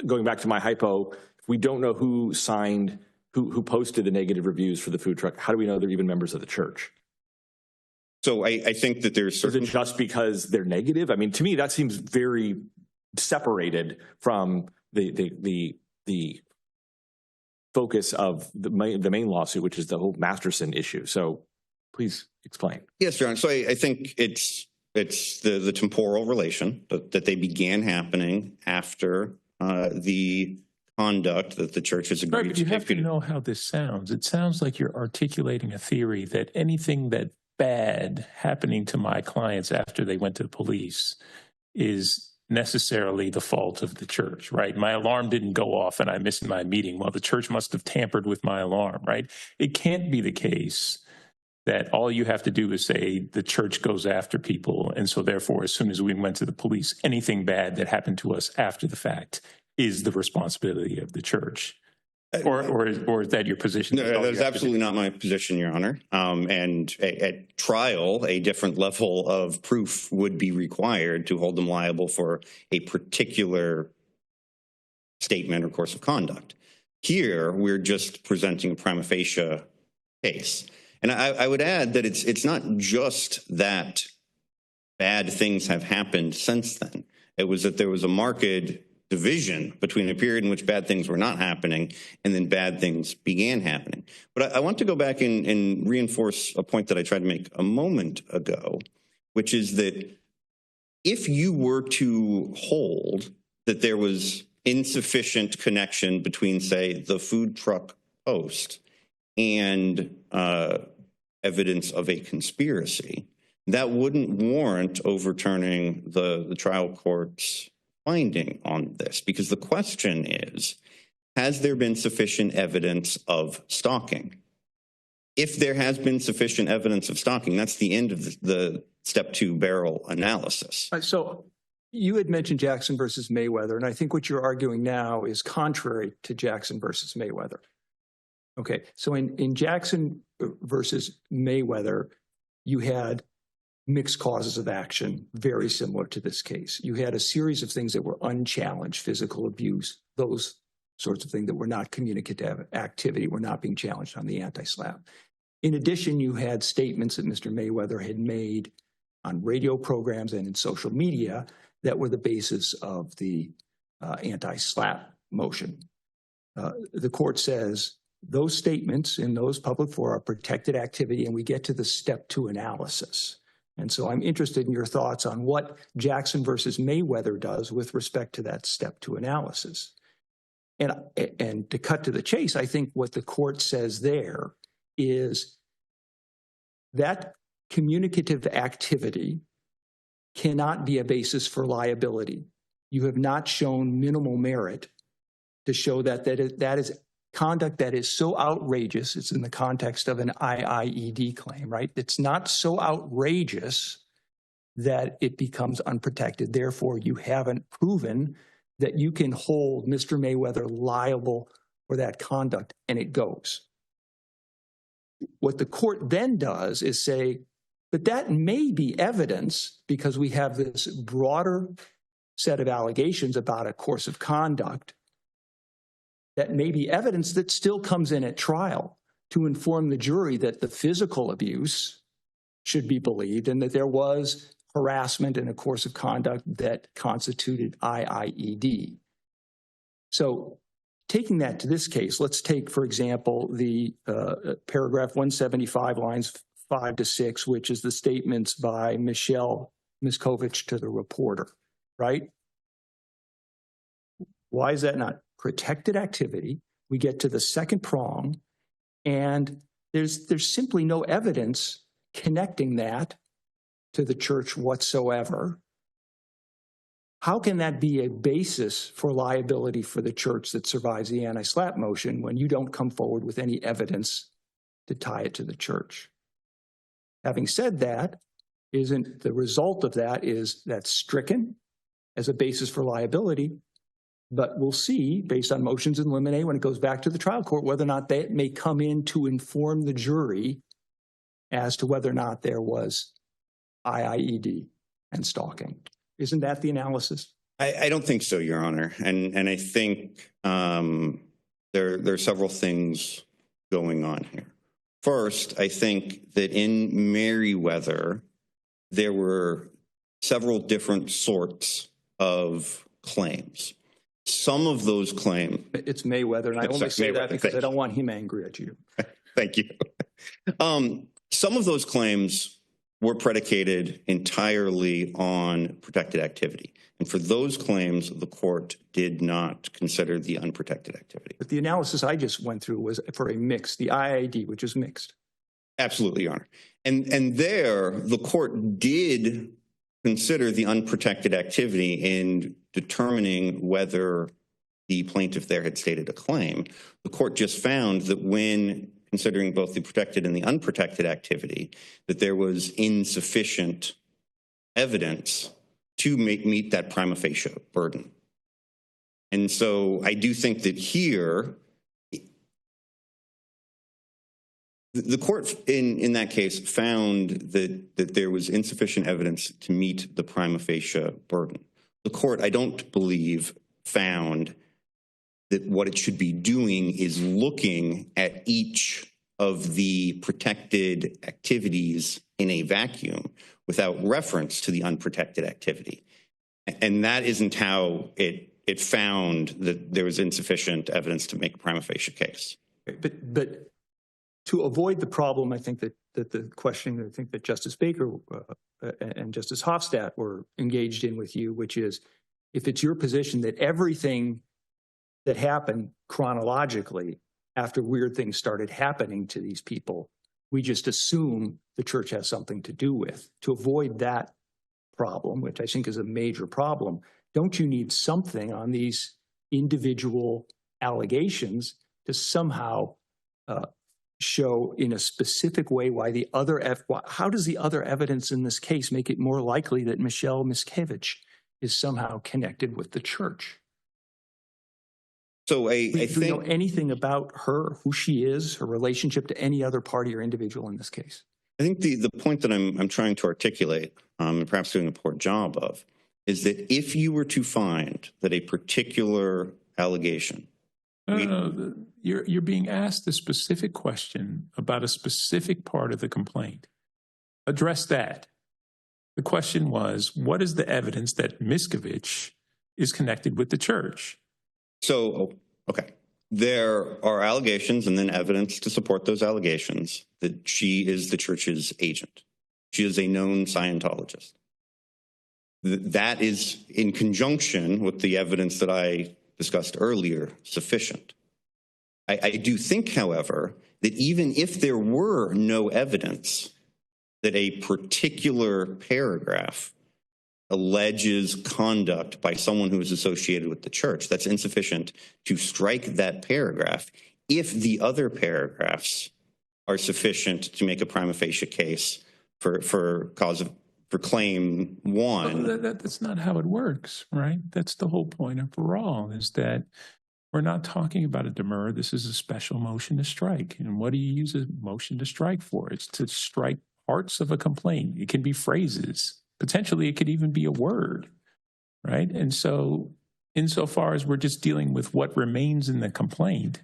going back to my hypo, if we don't know who signed, who posted the negative reviews for the food truck, how do we know they're even members of the church? So I think that there's certain... Is it just because they're negative? I mean, to me, that seems very separated from the focus of the main lawsuit, which is the whole Masterson issue. So please explain. Yes, John. So I think it's the temporal relation that they began happening after the conduct that the church has agreed right, but to. You have to know how this sounds. It sounds like you're articulating a theory that anything that bad happening to my clients after they went to the police is necessarily the fault of the church, right? My alarm didn't go off and I missed my meeting. Well, the church must have tampered with my alarm, right? It can't be the case that all you have to do is say the church goes after people. And so therefore, as soon as we went to the police, anything bad that happened to us after the fact is the responsibility of the church. Or is that your position? No, that's absolutely not my position, Your Honor. And at trial, a different level of proof would be required to hold them liable for a particular statement or course of conduct. Here, we're just presenting a prima facie case. And I would add that it's not just that bad things have happened since then. It was that there was a marked division between a period in which bad things were not happening and then bad things began happening. But I want to go back and reinforce a point that I tried to make a moment ago, which is that if you were to hold that there was insufficient connection between, say, the food truck post and evidence of a conspiracy, that wouldn't warrant overturning the trial court's finding on this, because the question is, has there been sufficient evidence of stalking? If there has been sufficient evidence of stalking, that's the end of the step 2 barrel analysis. So you had mentioned Jackson versus Mayweather, and I think what you're arguing now is contrary to Jackson versus Mayweather. Okay, so in Jackson versus Mayweather, you had mixed causes of action, very similar to this case. You had a series of things that were unchallenged, physical abuse, those sorts of things that were not communicative activity, were not being challenged on the anti-SLAPP. In addition, you had statements that Mr. Mayweather had made on radio programs and in social media that were the basis of the anti-SLAPP motion. The court says those statements in those public fora are protected activity, and we get to the step 2 analysis. And so I'm interested in your thoughts on what Jackson versus Mayweather does with respect to that step 2 analysis. And to cut to the chase, I think what the court says there is that communicative activity cannot be a basis for liability. You have not shown minimal merit to show that that is conduct that is so outrageous. It's in the context of an IIED claim, right? It's not so outrageous that it becomes unprotected. Therefore, you haven't proven that you can hold Mr. Mayweather liable for that conduct, and it goes. What the court then does is say, but that may be evidence because we have this broader set of allegations about a course of conduct that may be evidence that still comes in at trial to inform the jury that the physical abuse should be believed and that there was harassment in a course of conduct that constituted IIED. So taking that to this case, let's take, for example, the paragraph 175, lines 5 to 6, which is the statements by Michelle Miskovich to the reporter, right? Why is that not protected activity? We get to the second prong, and there's simply no evidence connecting that to the church whatsoever. How can that be a basis for liability for the church that survives the anti-SLAPP motion when you don't come forward with any evidence to tie it to the church? Having said that, isn't the result of that is that's stricken as a basis for liability, but we'll see based on motions in limine when it goes back to the trial court whether or not that may come in to inform the jury as to whether or not there was IIED and stalking. Isn't that the analysis? I don't think so, Your Honor. And I think there are several things going on here. First, I think that in Merriweather, there were several different sorts of claims. Some of those claims... It's Mayweather, and I only say that because I don't want him angry at you. Thank you. Some of those claims were predicated entirely on protected activity. And for those claims, the court did not consider the unprotected activity. But the analysis I just went through was for a mix, the IIED, which is mixed. Absolutely, Your Honor. And there, the court did consider the unprotected activity in determining whether the plaintiff there had stated a claim. The court just found that when considering both the protected and the unprotected activity, that there was insufficient evidence to meet that prima facie burden. And so I do think that here, the court in that case found that there was insufficient evidence to meet the prima facie burden. The court, I don't believe, found that what it should be doing is looking at each of the protected activities in a vacuum without reference to the unprotected activity. And that isn't how it found that there was insufficient evidence to make a prima facie case. But to avoid the problem, I think that the questioning, I think that Justice Baker and Justice Hofstadt were engaged in with you, which is if it's your position that everything that happened chronologically after weird things started happening to these people, we just assume the church has something to do with. To avoid that problem, which I think is a major problem, don't you need something on these individual allegations to somehow show in a specific way why the other, how does the other evidence in this case make it more likely that Michelle Miskovich is somehow connected with the church? So I think... Do you know anything about her, who she is, her relationship to any other party or individual in this case? I think the point that I'm trying to articulate, and perhaps doing a poor job of, is that if you were to find that a particular allegation... No, you're being asked a specific question about a specific part of the complaint. Address that. The question was, what is the evidence that Miskovich is connected with the church? So, okay, there are allegations and then evidence to support those allegations that she is the church's agent. She is a known Scientologist. That is, in conjunction with the evidence that I discussed earlier, sufficient. I do think, however, that even if there were no evidence that a particular paragraph alleges conduct by someone who is associated with the church, that's insufficient to strike that paragraph if the other paragraphs are sufficient to make a prima facie case for claim one. Well, that's not how it works, right? That's the whole point of parole, is that we're not talking about a demur. This is a special motion to strike. And what do you use a motion to strike for? It's to strike parts of a complaint. It can be phrases. Potentially, it could even be a word, right? And so insofar as we're just dealing with what remains in the complaint,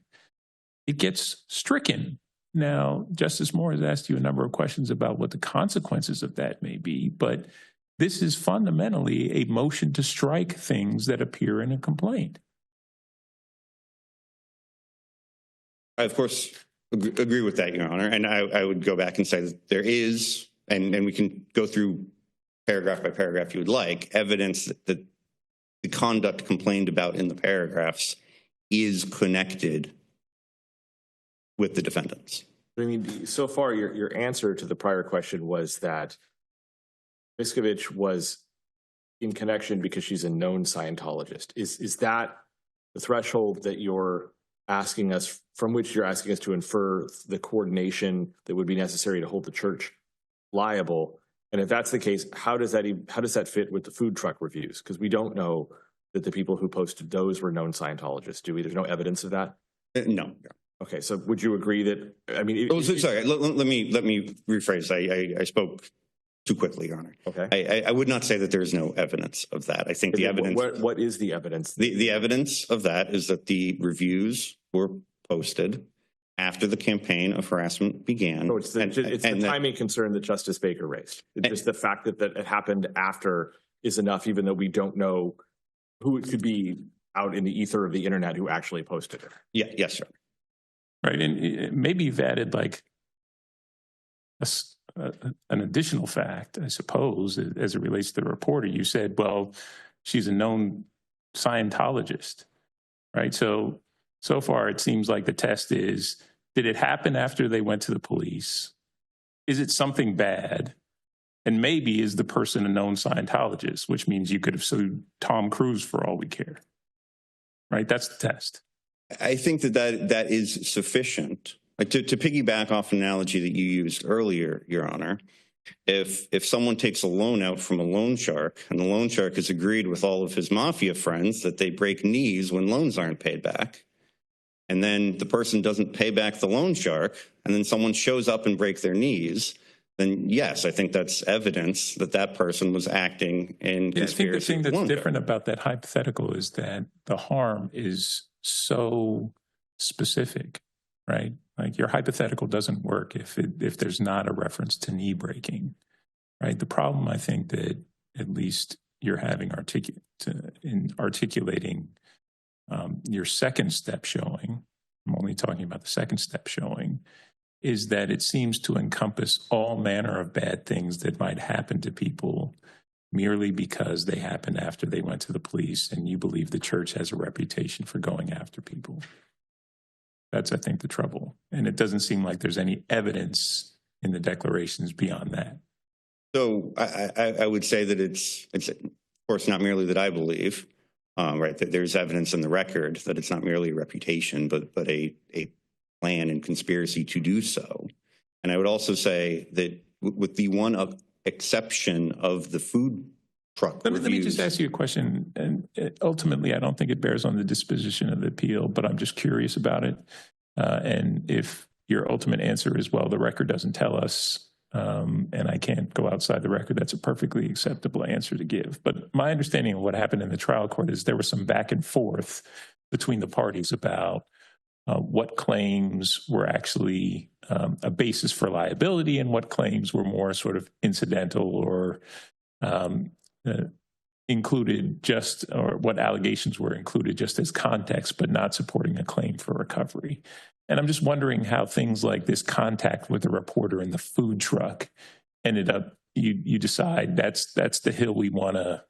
it gets stricken. Now, Justice Moore has asked you a number of questions about what the consequences of that may be, but this is fundamentally a motion to strike things that appear in a complaint. I, of course, agree with that, Your Honor. And I would go back and say that there is, and we can go through paragraph by paragraph if you would like, evidence that the conduct complained about in the paragraphs is connected with the defendants. I mean, so far, your answer to the prior question was that Miskovich was in connection because she's a known Scientologist. Is that the threshold that you're asking us, from which you're asking us to infer the coordination that would be necessary to hold the church liable? And if that's the case, how does that fit with the food truck reviews? Because we don't know that the people who posted those were known Scientologists, do we? There's no evidence of that? No. Okay, so would you agree that, I mean... Sorry, let me rephrase. I spoke too quickly, Your Honor. Okay. I would not say that there's no evidence of that. I think the evidence... What is the evidence? The evidence of that is that the reviews were posted after the campaign of harassment began. So it's the timing concern that Justice Baker raised. It's just the fact that it happened after is enough, even though we don't know who it could be out in the ether of the internet who actually posted it. Yeah, yes, sir. Right, and maybe you've added like an additional fact, I suppose, as it relates to the reporter. You said, well, she's a known Scientologist, right? So far it seems like the test is, did it happen after they went to the police? Is it something bad? And maybe is the person a known Scientologist, which means you could have sued Tom Cruise for all we care, right? That's the test. I think that is sufficient. To piggyback off an analogy that you used earlier, Your Honor, if someone takes a loan out from a loan shark and the loan shark has agreed with all of his mafia friends that they break knees when loans aren't paid back, and then the person doesn't pay back the loan shark, and then someone shows up and breaks their knees, then yes, I think that's evidence that that person was acting in conspiracy. I think the thing that's different about that hypothetical is that the harm is so specific, right? Like your hypothetical doesn't work if there's not a reference to knee breaking, right? The problem I think that at least you're having in articulating your second step showing, I'm only talking about the second step showing, is that it seems to encompass all manner of bad things that might happen to people merely because they happened after they went to the police, and you believe the church has a reputation for going after people. That's, I think, the trouble. And it doesn't seem like there's any evidence in the declarations beyond that. So I would say that it's of course not merely that I believe, right, that there's evidence in the record that it's not merely a reputation, but a plan and conspiracy to do so. And I would also say that with the one exception of the food truck reviews. Let me just ask you a question, and ultimately I don't think it bears on the disposition of the appeal, but I'm just curious about it. And if your ultimate answer is, well, the record doesn't tell us, and I can't go outside the record, that's a perfectly acceptable answer to give. But my understanding of what happened in the trial court is there was some back and forth between the parties about what claims were actually a basis for liability and what claims were more sort of incidental or included just, or what allegations were included just as context, but not supporting a claim for recovery. And I'm just wondering how things like this contact with the reporter in the food truck ended up you decide that's the hill we want to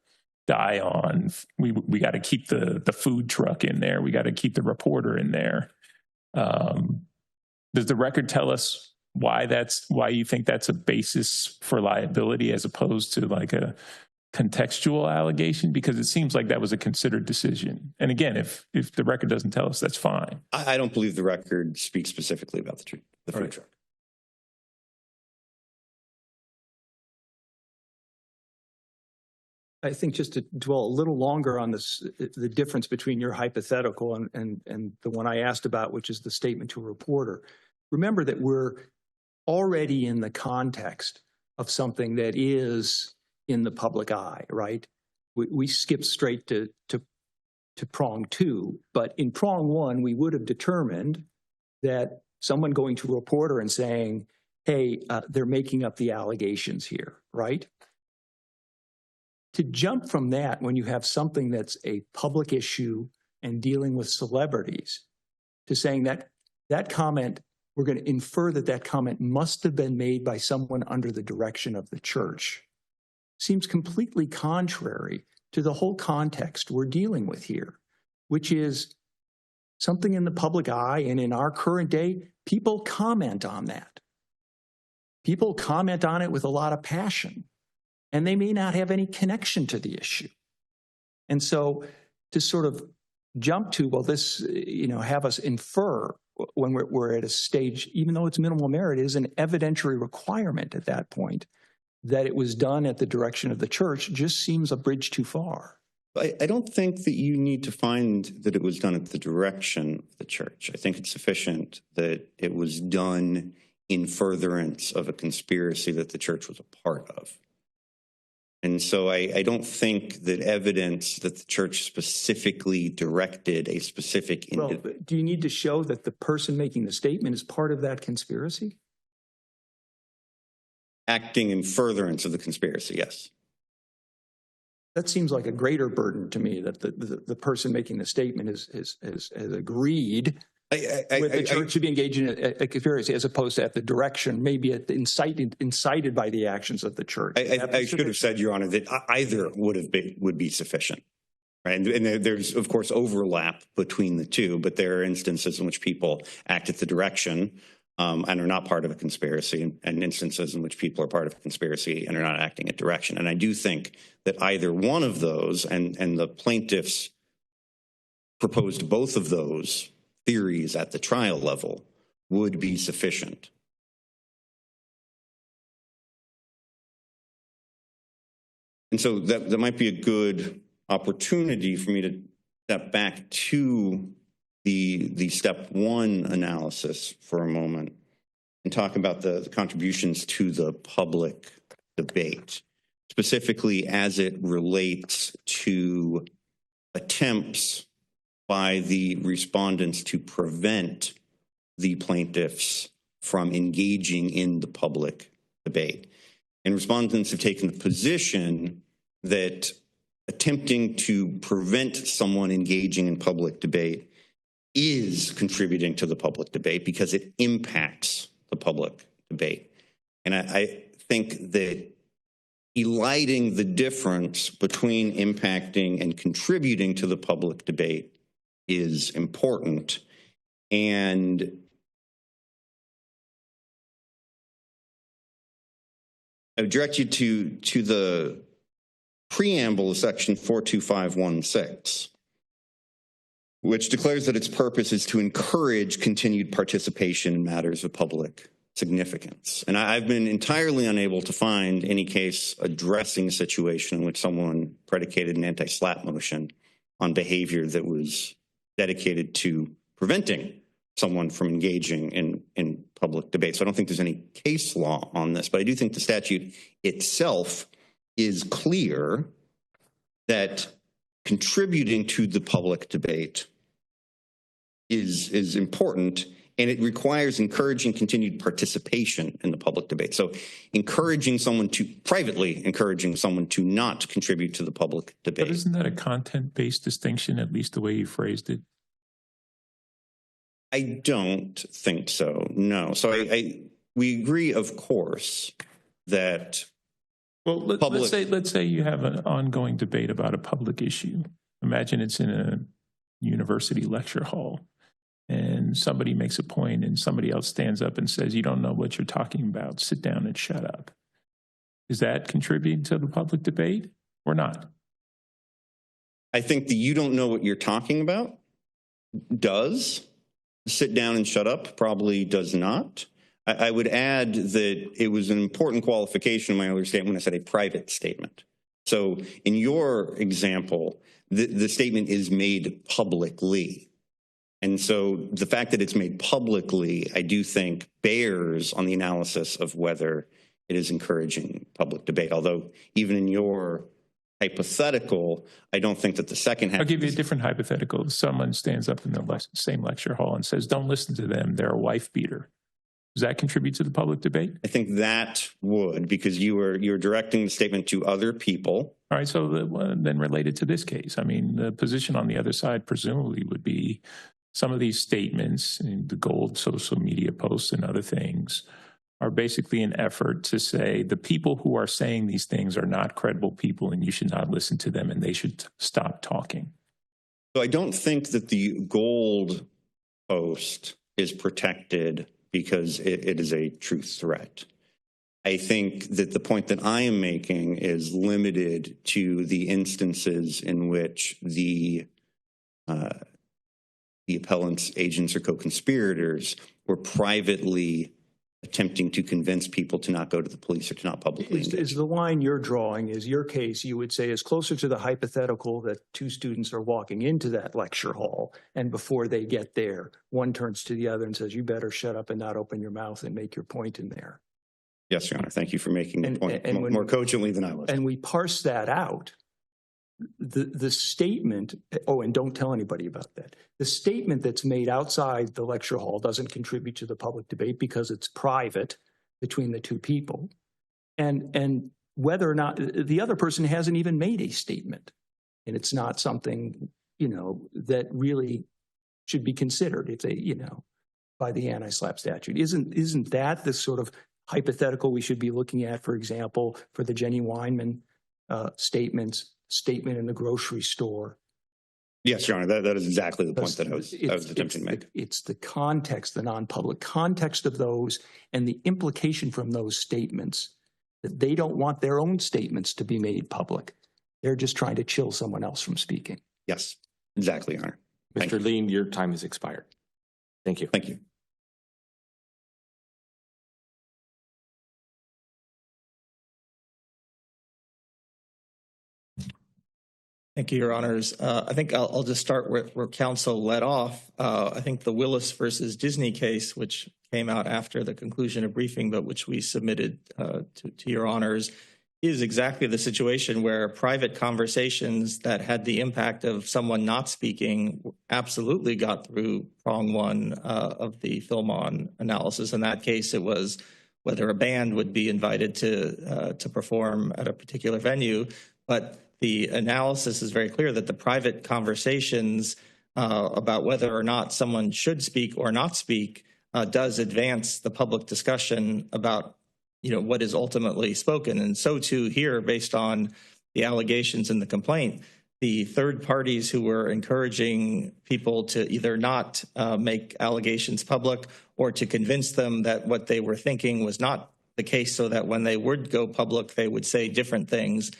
die on. We got to keep the food truck in there. We got to keep the reporter in there. Does the record tell us why you think that's a basis for liability as opposed to like a contextual allegation? Because it seems like that was a considered decision. And again, if the record doesn't tell us, that's fine. I don't believe the record speaks specifically about the food truck. I think just to dwell a little longer on this, the difference between your hypothetical and the one I asked about, which is the statement to a reporter. Remember that we're already in the context of something that is in the public eye, right? We skip straight to prong two, but in prong one, we would have determined that someone going to a reporter and saying, hey, they're making up the allegations here, right? To jump from that when you have something that's a public issue and dealing with celebrities to saying that comment, we're going to infer that comment must have been made by someone under the direction of the church, seems completely contrary to the whole context we're dealing with here, which is something in the public eye. And in our current day, people comment on that. People comment on it with a lot of passion, and they may not have any connection to the issue. And so to sort of jump to, well, this, have us infer when we're at a stage, even though it's minimal merit, is an evidentiary requirement at that point, that it was done at the direction of the church, just seems a bridge too far. I don't think that you need to find that it was done at the direction of the church. I think it's sufficient that it was done in furtherance of a conspiracy that the church was a part of. And so I don't think that evidence that the church specifically directed a specific individual. Well, do you need to show that the person making the statement is part of that conspiracy? Acting in furtherance of the conspiracy, yes. That seems like a greater burden to me, that the person making the statement has agreed with the church to be engaged in a conspiracy, as opposed to at the direction, maybe at the incited by the actions of the church. I should have said, Your Honor, that either would be sufficient. Right? And there's, of course, overlap between the two, but there are instances in which people act at the direction and are not part of a conspiracy, and instances in which people are part of a conspiracy and are not acting at direction. And I do think that either one of those, and the plaintiffs proposed both of those theories at the trial level, would be sufficient. And so that might be a good opportunity for me to step back to the step one analysis for a moment and talk about the contributions to the public debate, specifically as it relates to attempts by the respondents to prevent the plaintiffs from engaging in the public debate. And respondents have taken the position that attempting to prevent someone engaging in public debate is contributing to the public debate because it impacts the public debate. And I think that eliding the difference between impacting and contributing to the public debate is important. And I would direct you to the preamble of section 42516, which declares that its purpose is to encourage continued participation in matters of public significance. And I've been entirely unable to find any case addressing a situation in which someone predicated an anti-SLAPP motion on behavior that was dedicated to preventing someone from engaging in public debate. So I don't think there's any case law on this, but I do think the statute itself is clear that contributing to the public debate is important, and it requires encouraging continued participation in the public debate. So privately encouraging someone to not contribute to the public debate. But isn't that a content-based distinction, at least the way you phrased it? I don't think so, no. So we agree, of course, that Well, Public- let's say you have an ongoing debate about a public issue. Imagine it's in a university lecture hall and somebody makes a point and somebody else stands up and says, you don't know what you're talking about. Sit down and shut up. Is that contributing to the public debate or not? I think that you don't know what you're talking about does. Sit down and shut up probably does not. I would add that it was an important qualification in my earlier statement when I said a private statement. So in your example, the statement is made publicly. And so the fact that it's made publicly, I do think bears on the analysis of whether it is encouraging public debate. Although even in your hypothetical, I don't think that the second half. I'll give you a different hypothetical. Someone stands up in the same lecture hall and says, don't listen to them. They're a wife beater. Does that contribute to the public debate? I think that would, because you're directing the statement to other people. All right. So then related to this case, I mean, the position on the other side presumably would be some of these statements, the gold social media posts and other things, are basically an effort to say the people who are saying these things are not credible people and you should not listen to them and they should stop talking. So I don't think that the gold post is protected because it is a true threat. I think that the point that I am making is limited to the instances in which the appellant's agents or co-conspirators were privately attempting to convince people to not go to the police or to not publicly engage. Is the line you're drawing, is your case, you would say, is closer to the hypothetical that two students are walking into that lecture hall and before they get there, one turns to the other and says, you better shut up and not open your mouth and make your point in there. Yes, Your Honor. Thank you for making the point more cogently than I was. And we parse that out. The statement, oh, and don't tell anybody about that. The statement that's made outside the lecture hall doesn't contribute to the public debate because it's private between the two people. And whether or not the other person hasn't even made a statement, and it's not something, that really should be considered if they, by the anti-SLAPP statute. Isn't that the sort of hypothetical we should be looking at, for example, for the Jenny Weinman statement in the grocery store? Yes, Your Honor, that is exactly the point that I was attempting to make. It's the context, the non-public context of those and the implication from those statements that they don't want their own statements to be made public. They're just trying to chill someone else from speaking. Yes, exactly, Your Honor. Mr. Lean, your time has expired. Thank you. Thank you. Thank you, Your Honors. I think I'll just start where counsel led off. I think the Willis versus Disney case, which came out after the conclusion of briefing, but which we submitted to Your Honors, is exactly the situation where private conversations that had the impact of someone not speaking absolutely got through prong one of the Philmon analysis. In that case, it was whether a band would be invited to perform at a particular venue, but the analysis is very clear that the private conversations about whether or not someone should speak or not speak does advance the public discussion about what is ultimately spoken. And so too here, based on the allegations in the complaint, the third parties who were encouraging people to either not make allegations public or to convince them that what they were thinking was not the case so that when they would go public, they would say different things.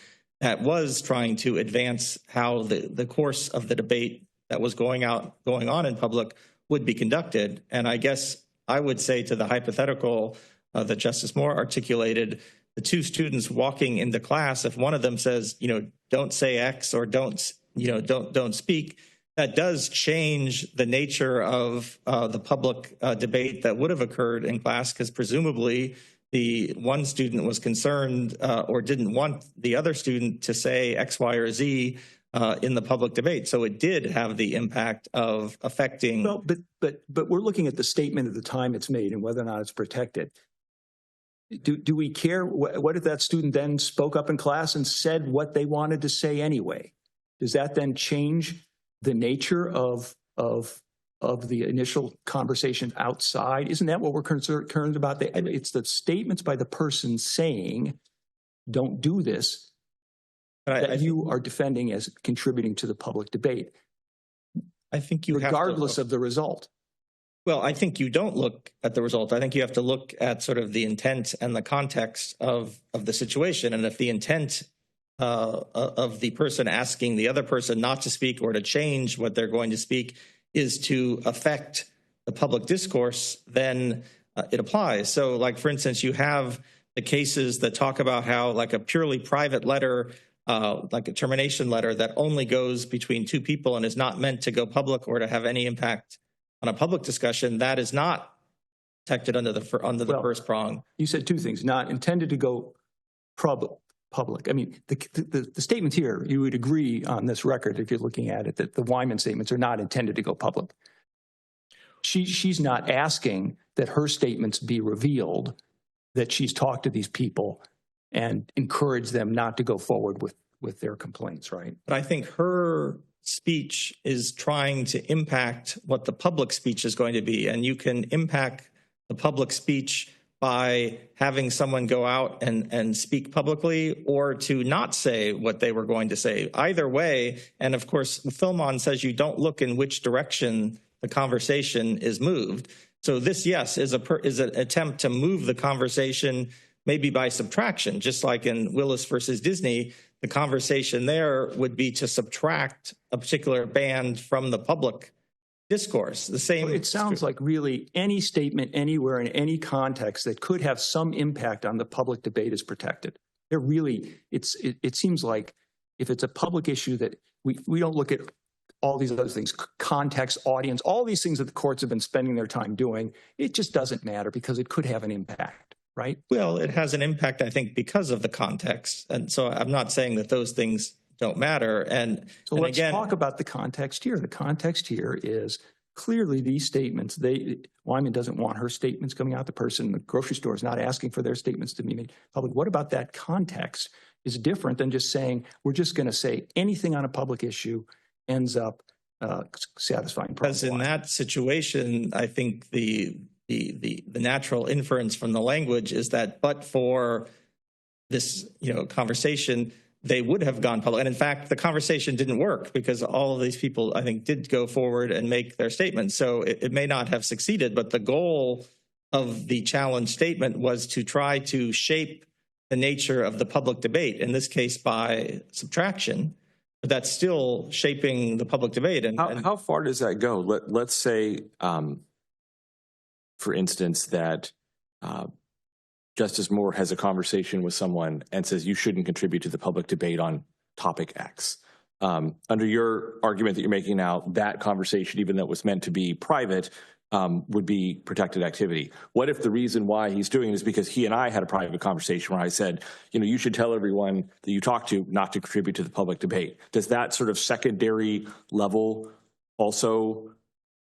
That was trying to advance how the course of the debate that was going on in public would be conducted. And I guess I would say to the hypothetical that Justice Moore articulated, the two students walking into class, if one of them says, don't say X or don't speak, that does change the nature of the public debate that would have occurred in class, because presumably the one student was concerned or didn't want the other student to say X, Y, or Z in the public debate. So it did have the impact of affecting. Well, but we're looking at the statement at the time it's made and whether or not it's protected. Do we care? What if that student then spoke up in class and said what they wanted to say anyway? Does that then change the nature of the initial conversation outside? Isn't that what we're concerned about? It's the statements by the person saying don't do this, that you are defending as contributing to the public debate, I think you regardless have to, of the result. well, I think you don't look at the result. I think you have to look at sort of the intent and the context of the situation. And if the intent of the person asking the other person not to speak or to change what they're going to speak is to affect the public discourse, then it applies. So, like, for instance, you have the cases that talk about how, like, a purely private letter, like a termination letter that only goes between two people and is not meant to go public or to have any impact on a public discussion, that is not protected under the first prong. You said two things: not intended to go public. I mean, the statements here, you would agree on this record, if you're looking at it, that the Wyman statements are not intended to go public. She's not asking that her statements be revealed, that she's talked to these people and encouraged them not to go forward with their complaints, right? But I think her speech is trying to impact what the public speech is going to be. And you can impact the public speech by having someone go out and speak publicly, or to not say what they were going to say. Either way, and of course, Philmon says you don't look in which direction the conversation is moved. So this, yes, is an attempt to move the conversation maybe by subtraction, just like in Willis versus Disney. The conversation there would be to subtract a particular band from the public discourse. The same. It sounds like really any statement anywhere in any context that could have some impact on the public debate is protected. They're really, it seems like if it's a public issue that we don't look at all these other things, context, audience, all these things that the courts have been spending their time doing, it just doesn't matter because it could have an impact, right? Well, it has an impact, I think, because of the context. And so I'm not saying that those things don't matter. So let's talk about the context here. The context here is clearly these statements. Wyman doesn't want her statements coming out. The person in the grocery store is not asking for their statements to be made public. What about that context is different than just saying we're just going to say anything on a public issue ends up satisfying. Because in that situation, I think the natural inference from the language is that, but for this, conversation, they would have gone public. And in fact, the conversation didn't work because all of these people, I think, did go forward and make their statements. So it may not have succeeded, but the goal of the challenge statement was to try to shape the nature of the public debate, in this case by subtraction. But that's still shaping the public debate. And how far does that go? Let's say, for instance, that Justice Moore has a conversation with someone and says, you shouldn't contribute to the public debate on topic X. Under your argument that you're making now, that conversation, even though it was meant to be private, would be protected activity. What if the reason why he's doing it is because he and I had a private conversation where I said, you should tell everyone that you talk to not to contribute to the public debate? Does that sort of secondary level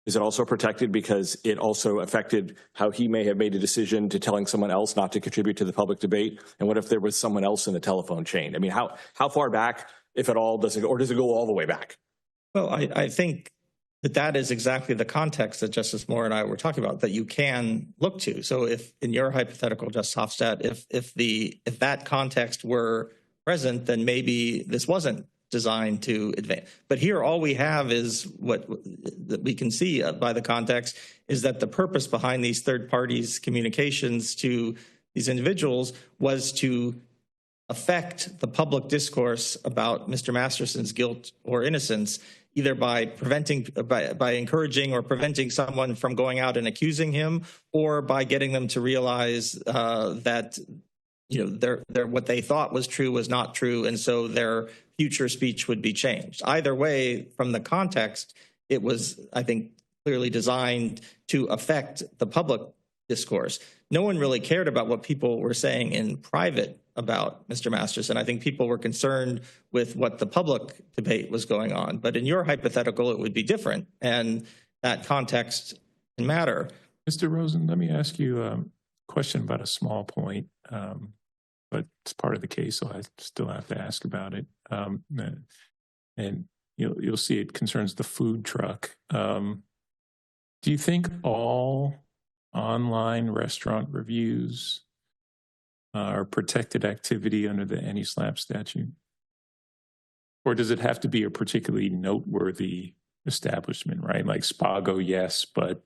is it also protected because it also affected how he may have made a decision to telling someone else not to contribute to the public debate? And what if there was someone else in the telephone chain? I mean, how far back, if at all, does it go, or does it go all the way back? Well, I think that is exactly the context that Justice Moore and I were talking about, that you can look to. So if in your hypothetical, Justice Hofstadt, if that context were present, then maybe this wasn't designed to advance. But here, all we have is what we can see by the context is that the purpose behind these third parties' communications to these individuals was to affect the public discourse about Mr. Masterson's guilt or innocence, either by by encouraging or preventing someone from going out and accusing him, or by getting them to realize that what they thought was true was not true, and so their future speech would be changed. Either way, from the context, it was, I think, clearly designed to affect the public discourse. No one really cared about what people were saying in private about Mr. Masterson. I think people were concerned with what the public debate was going on. But in your hypothetical, it would be different, and that context can matter. Mr. Rosen, let me ask you a question about a small point, but it's part of the case, so I still have to ask about it. And you'll see it concerns the food truck. Do you think all online restaurant reviews or protected activity under the anti-SLAPP statute? Or does it have to be a particularly noteworthy establishment, right? Like Spago, yes, but,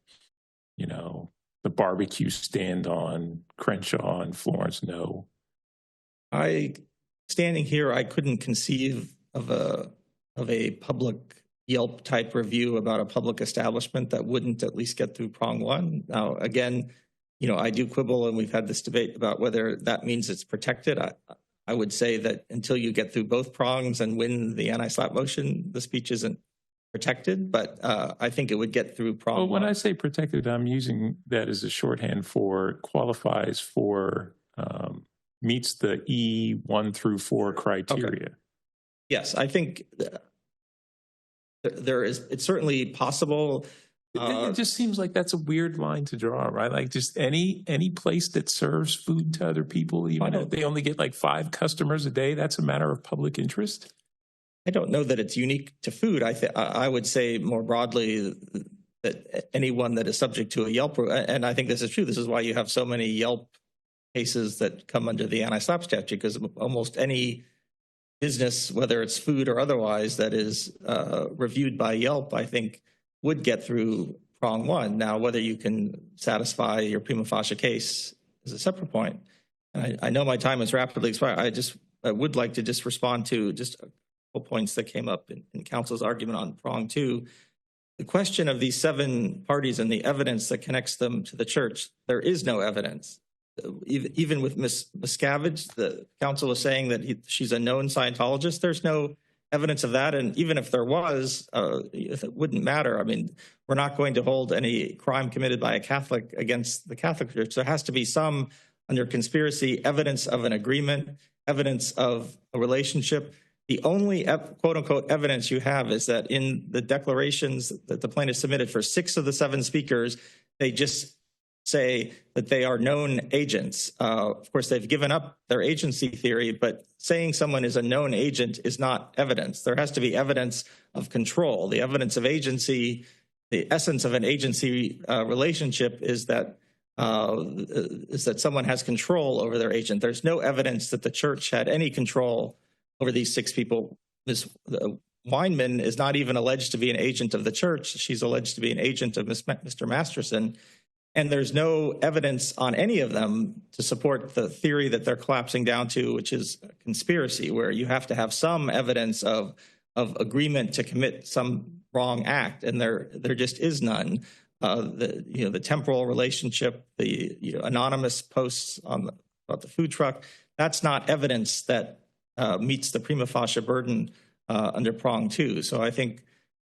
you know, the barbecue stand on Crenshaw and Florence, no. Standing here, I couldn't conceive of a public Yelp type review about a public establishment that wouldn't at least get through prong one. Now, again, you know, I do quibble, and we've had this debate about whether that means it's protected. I would say that until you get through both prongs and win the anti-SLAPP motion, the speech isn't protected, but I think it would get through prong Well, one. when I say protected, I'm using that as a shorthand for qualifies for, meets the E1 through 4 criteria. Okay. Yes, I think it's certainly possible. It just seems like that's a weird line to draw, right? Like just any place that serves food to other people, even if they only get like 5 customers a day, that's a matter of public interest. I don't know that it's unique to food. I would say more broadly that anyone that is subject to a Yelp, and I think this is true. This is why you have so many Yelp cases that come under the anti-SLAPP statute, because almost any business, whether it's food or otherwise, that is reviewed by Yelp, I think, would get through prong one. Now, whether you can satisfy your prima facie case is a separate point. And I know my time is rapidly expiring. I would like to just respond to just a couple points that came up in counsel's argument on prong two. The question of these 7 parties and the evidence that connects them to the church, there is no evidence. Even with Ms. Miscavige, the counsel is saying that she's a known Scientologist. There's no evidence of that. And even if there was, it wouldn't matter. I mean, we're not going to hold any crime committed by a Catholic against the Catholic Church. There has to be some, under conspiracy, evidence of an agreement, evidence of a relationship. The only quote unquote evidence you have is that in the declarations that the plaintiff submitted for 6 of the 7 speakers, they just say that they are known agents. Of course, they've given up their agency theory, but saying someone is a known agent is not evidence. There has to be evidence of control. The evidence of agency, the essence of an agency relationship is that someone has control over their agent. There's no evidence that the church had any control over these 6 people. Ms. Weinman is not even alleged to be an agent of the church. She's alleged to be an agent of Mr. Masterson. And there's no evidence on any of them to support the theory that they're collapsing down to, which is a conspiracy, where you have to have some evidence of agreement to commit some wrong act, and there just is none. The temporal relationship, the anonymous posts about the food truck, that's not evidence that meets the prima facie burden under prong 2. So I think,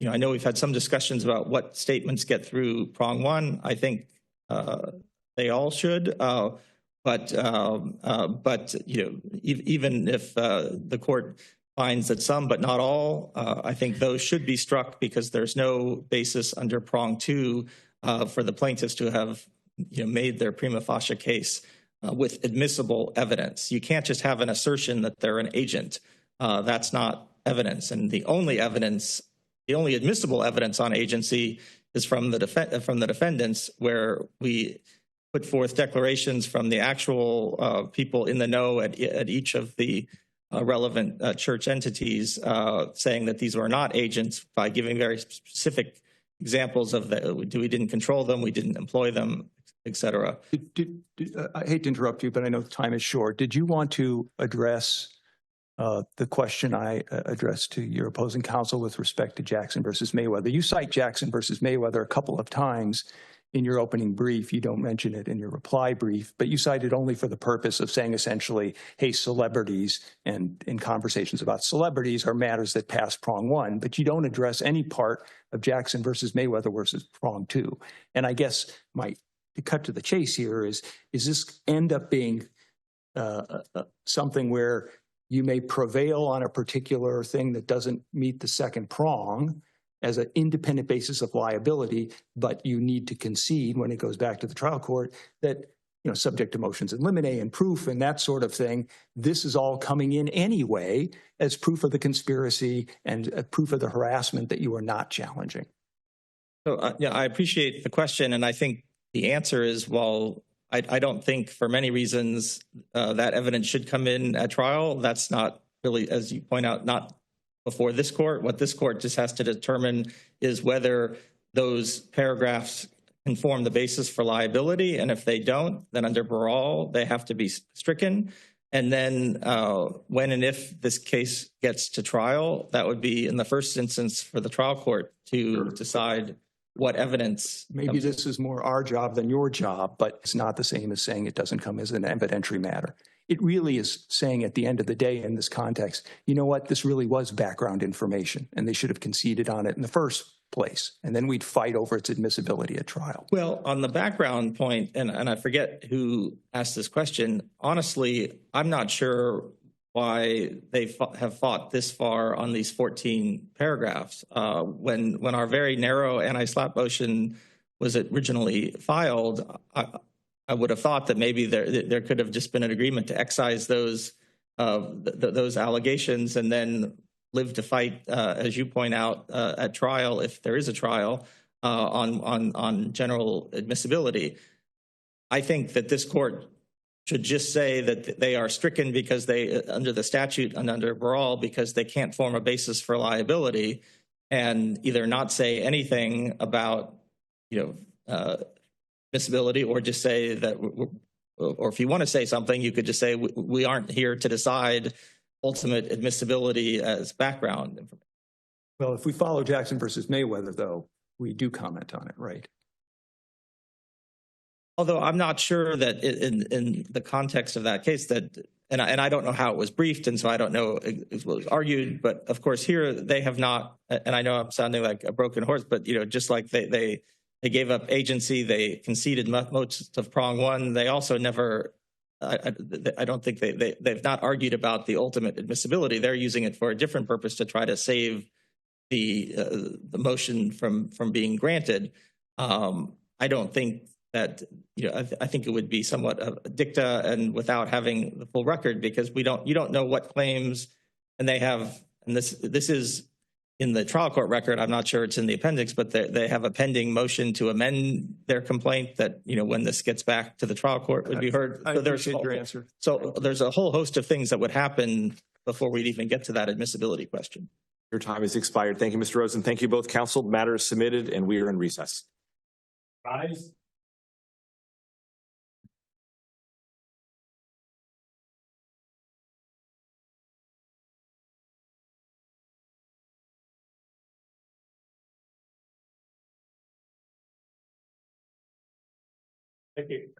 I know we've had some discussions about what statements get through prong 1. I think they all should, but even if the court finds that some but not all, I think those should be struck because there's no basis under prong 2 for the plaintiffs to have made their prima facie case with admissible evidence. You can't just have an assertion that they're an agent. That's not evidence, and the only admissible evidence on agency is from the defendants, where we put forth declarations from the actual people in the know at each of the relevant church entities, saying that these were not agents by giving very specific examples of we didn't control them, we didn't employ them, etc. I hate to interrupt you, but I know time is short. Did you want to address the question I addressed to your opposing counsel with respect to Jackson versus Mayweather? You cite Jackson versus Mayweather a couple of times in your opening brief. You don't mention it in your reply brief, but you cite it only for the purpose of saying essentially, hey, celebrities and in conversations about celebrities are matters that pass prong 1, but you don't address any part of Jackson versus Mayweather versus prong 2. And I guess to cut to the chase here is this end up being something where you may prevail on a particular thing that doesn't meet the second prong as an independent basis of liability, but you need to concede when it goes back to the trial court that, subject to motions in limine and proof and that sort of thing, this is all coming in anyway as proof of the conspiracy and proof of the harassment that you are not challenging. So, I appreciate the question, and I think the answer is, while I don't think for many reasons that evidence should come in at trial. That's not really, as you point out, not before this court. What this court just has to determine is whether those paragraphs can form the basis for liability. And if they don't, then under Baral, they have to be stricken. And then when and if this case gets to trial, that would be in the first instance for the trial court to decide what evidence. Maybe this is more our job than your job, but it's not the same as saying it doesn't come as an evidentiary matter. It really is saying at the end of the day in this context, you know what, this really was background information and they should have conceded on it in the first place. And then we'd fight over its admissibility at trial. Well, on the background point, and I forget who asked this question, honestly, I'm not sure why they have fought this far on these 14 paragraphs. When our very narrow anti-SLAPP motion was originally filed, I would have thought that maybe there could have just been an agreement to excise those allegations and then live to fight, as you point out, at trial, if there is a trial, on general admissibility. I think that this court should just say that they are stricken because they, under the statute and under Baral, because they can't form a basis for liability, and either not say anything about, admissibility, or just say that, or if you want to say something, you could just say we aren't here to decide ultimate admissibility as background information. Well, if we follow Jackson versus Mayweather, though, we do comment on it, right? Although I'm not sure that in the context of that case that, and I don't know how it was briefed, and so I don't know what was argued, but of course here they have not, and I know I'm sounding like a broken horse, but just like they gave up agency, they conceded most of prong one. They also never, I don't think they've not argued about the ultimate admissibility. They're using it for a different purpose to try to save the motion from being granted. I don't think that, I think it would be somewhat of a dicta and without having the full record, because you don't know what claims, and they have, and this is in the trial court record. I'm not sure it's in the appendix, but they have a pending motion to amend their complaint that, when this gets back to the trial court would be heard. I appreciate your answer. So there's a whole host of things that would happen before we'd even get to that admissibility question. Your time has expired. Thank you, Mr. Rosen. Thank you both. Counsel, matter is submitted and we are in recess. Rise. Thank you.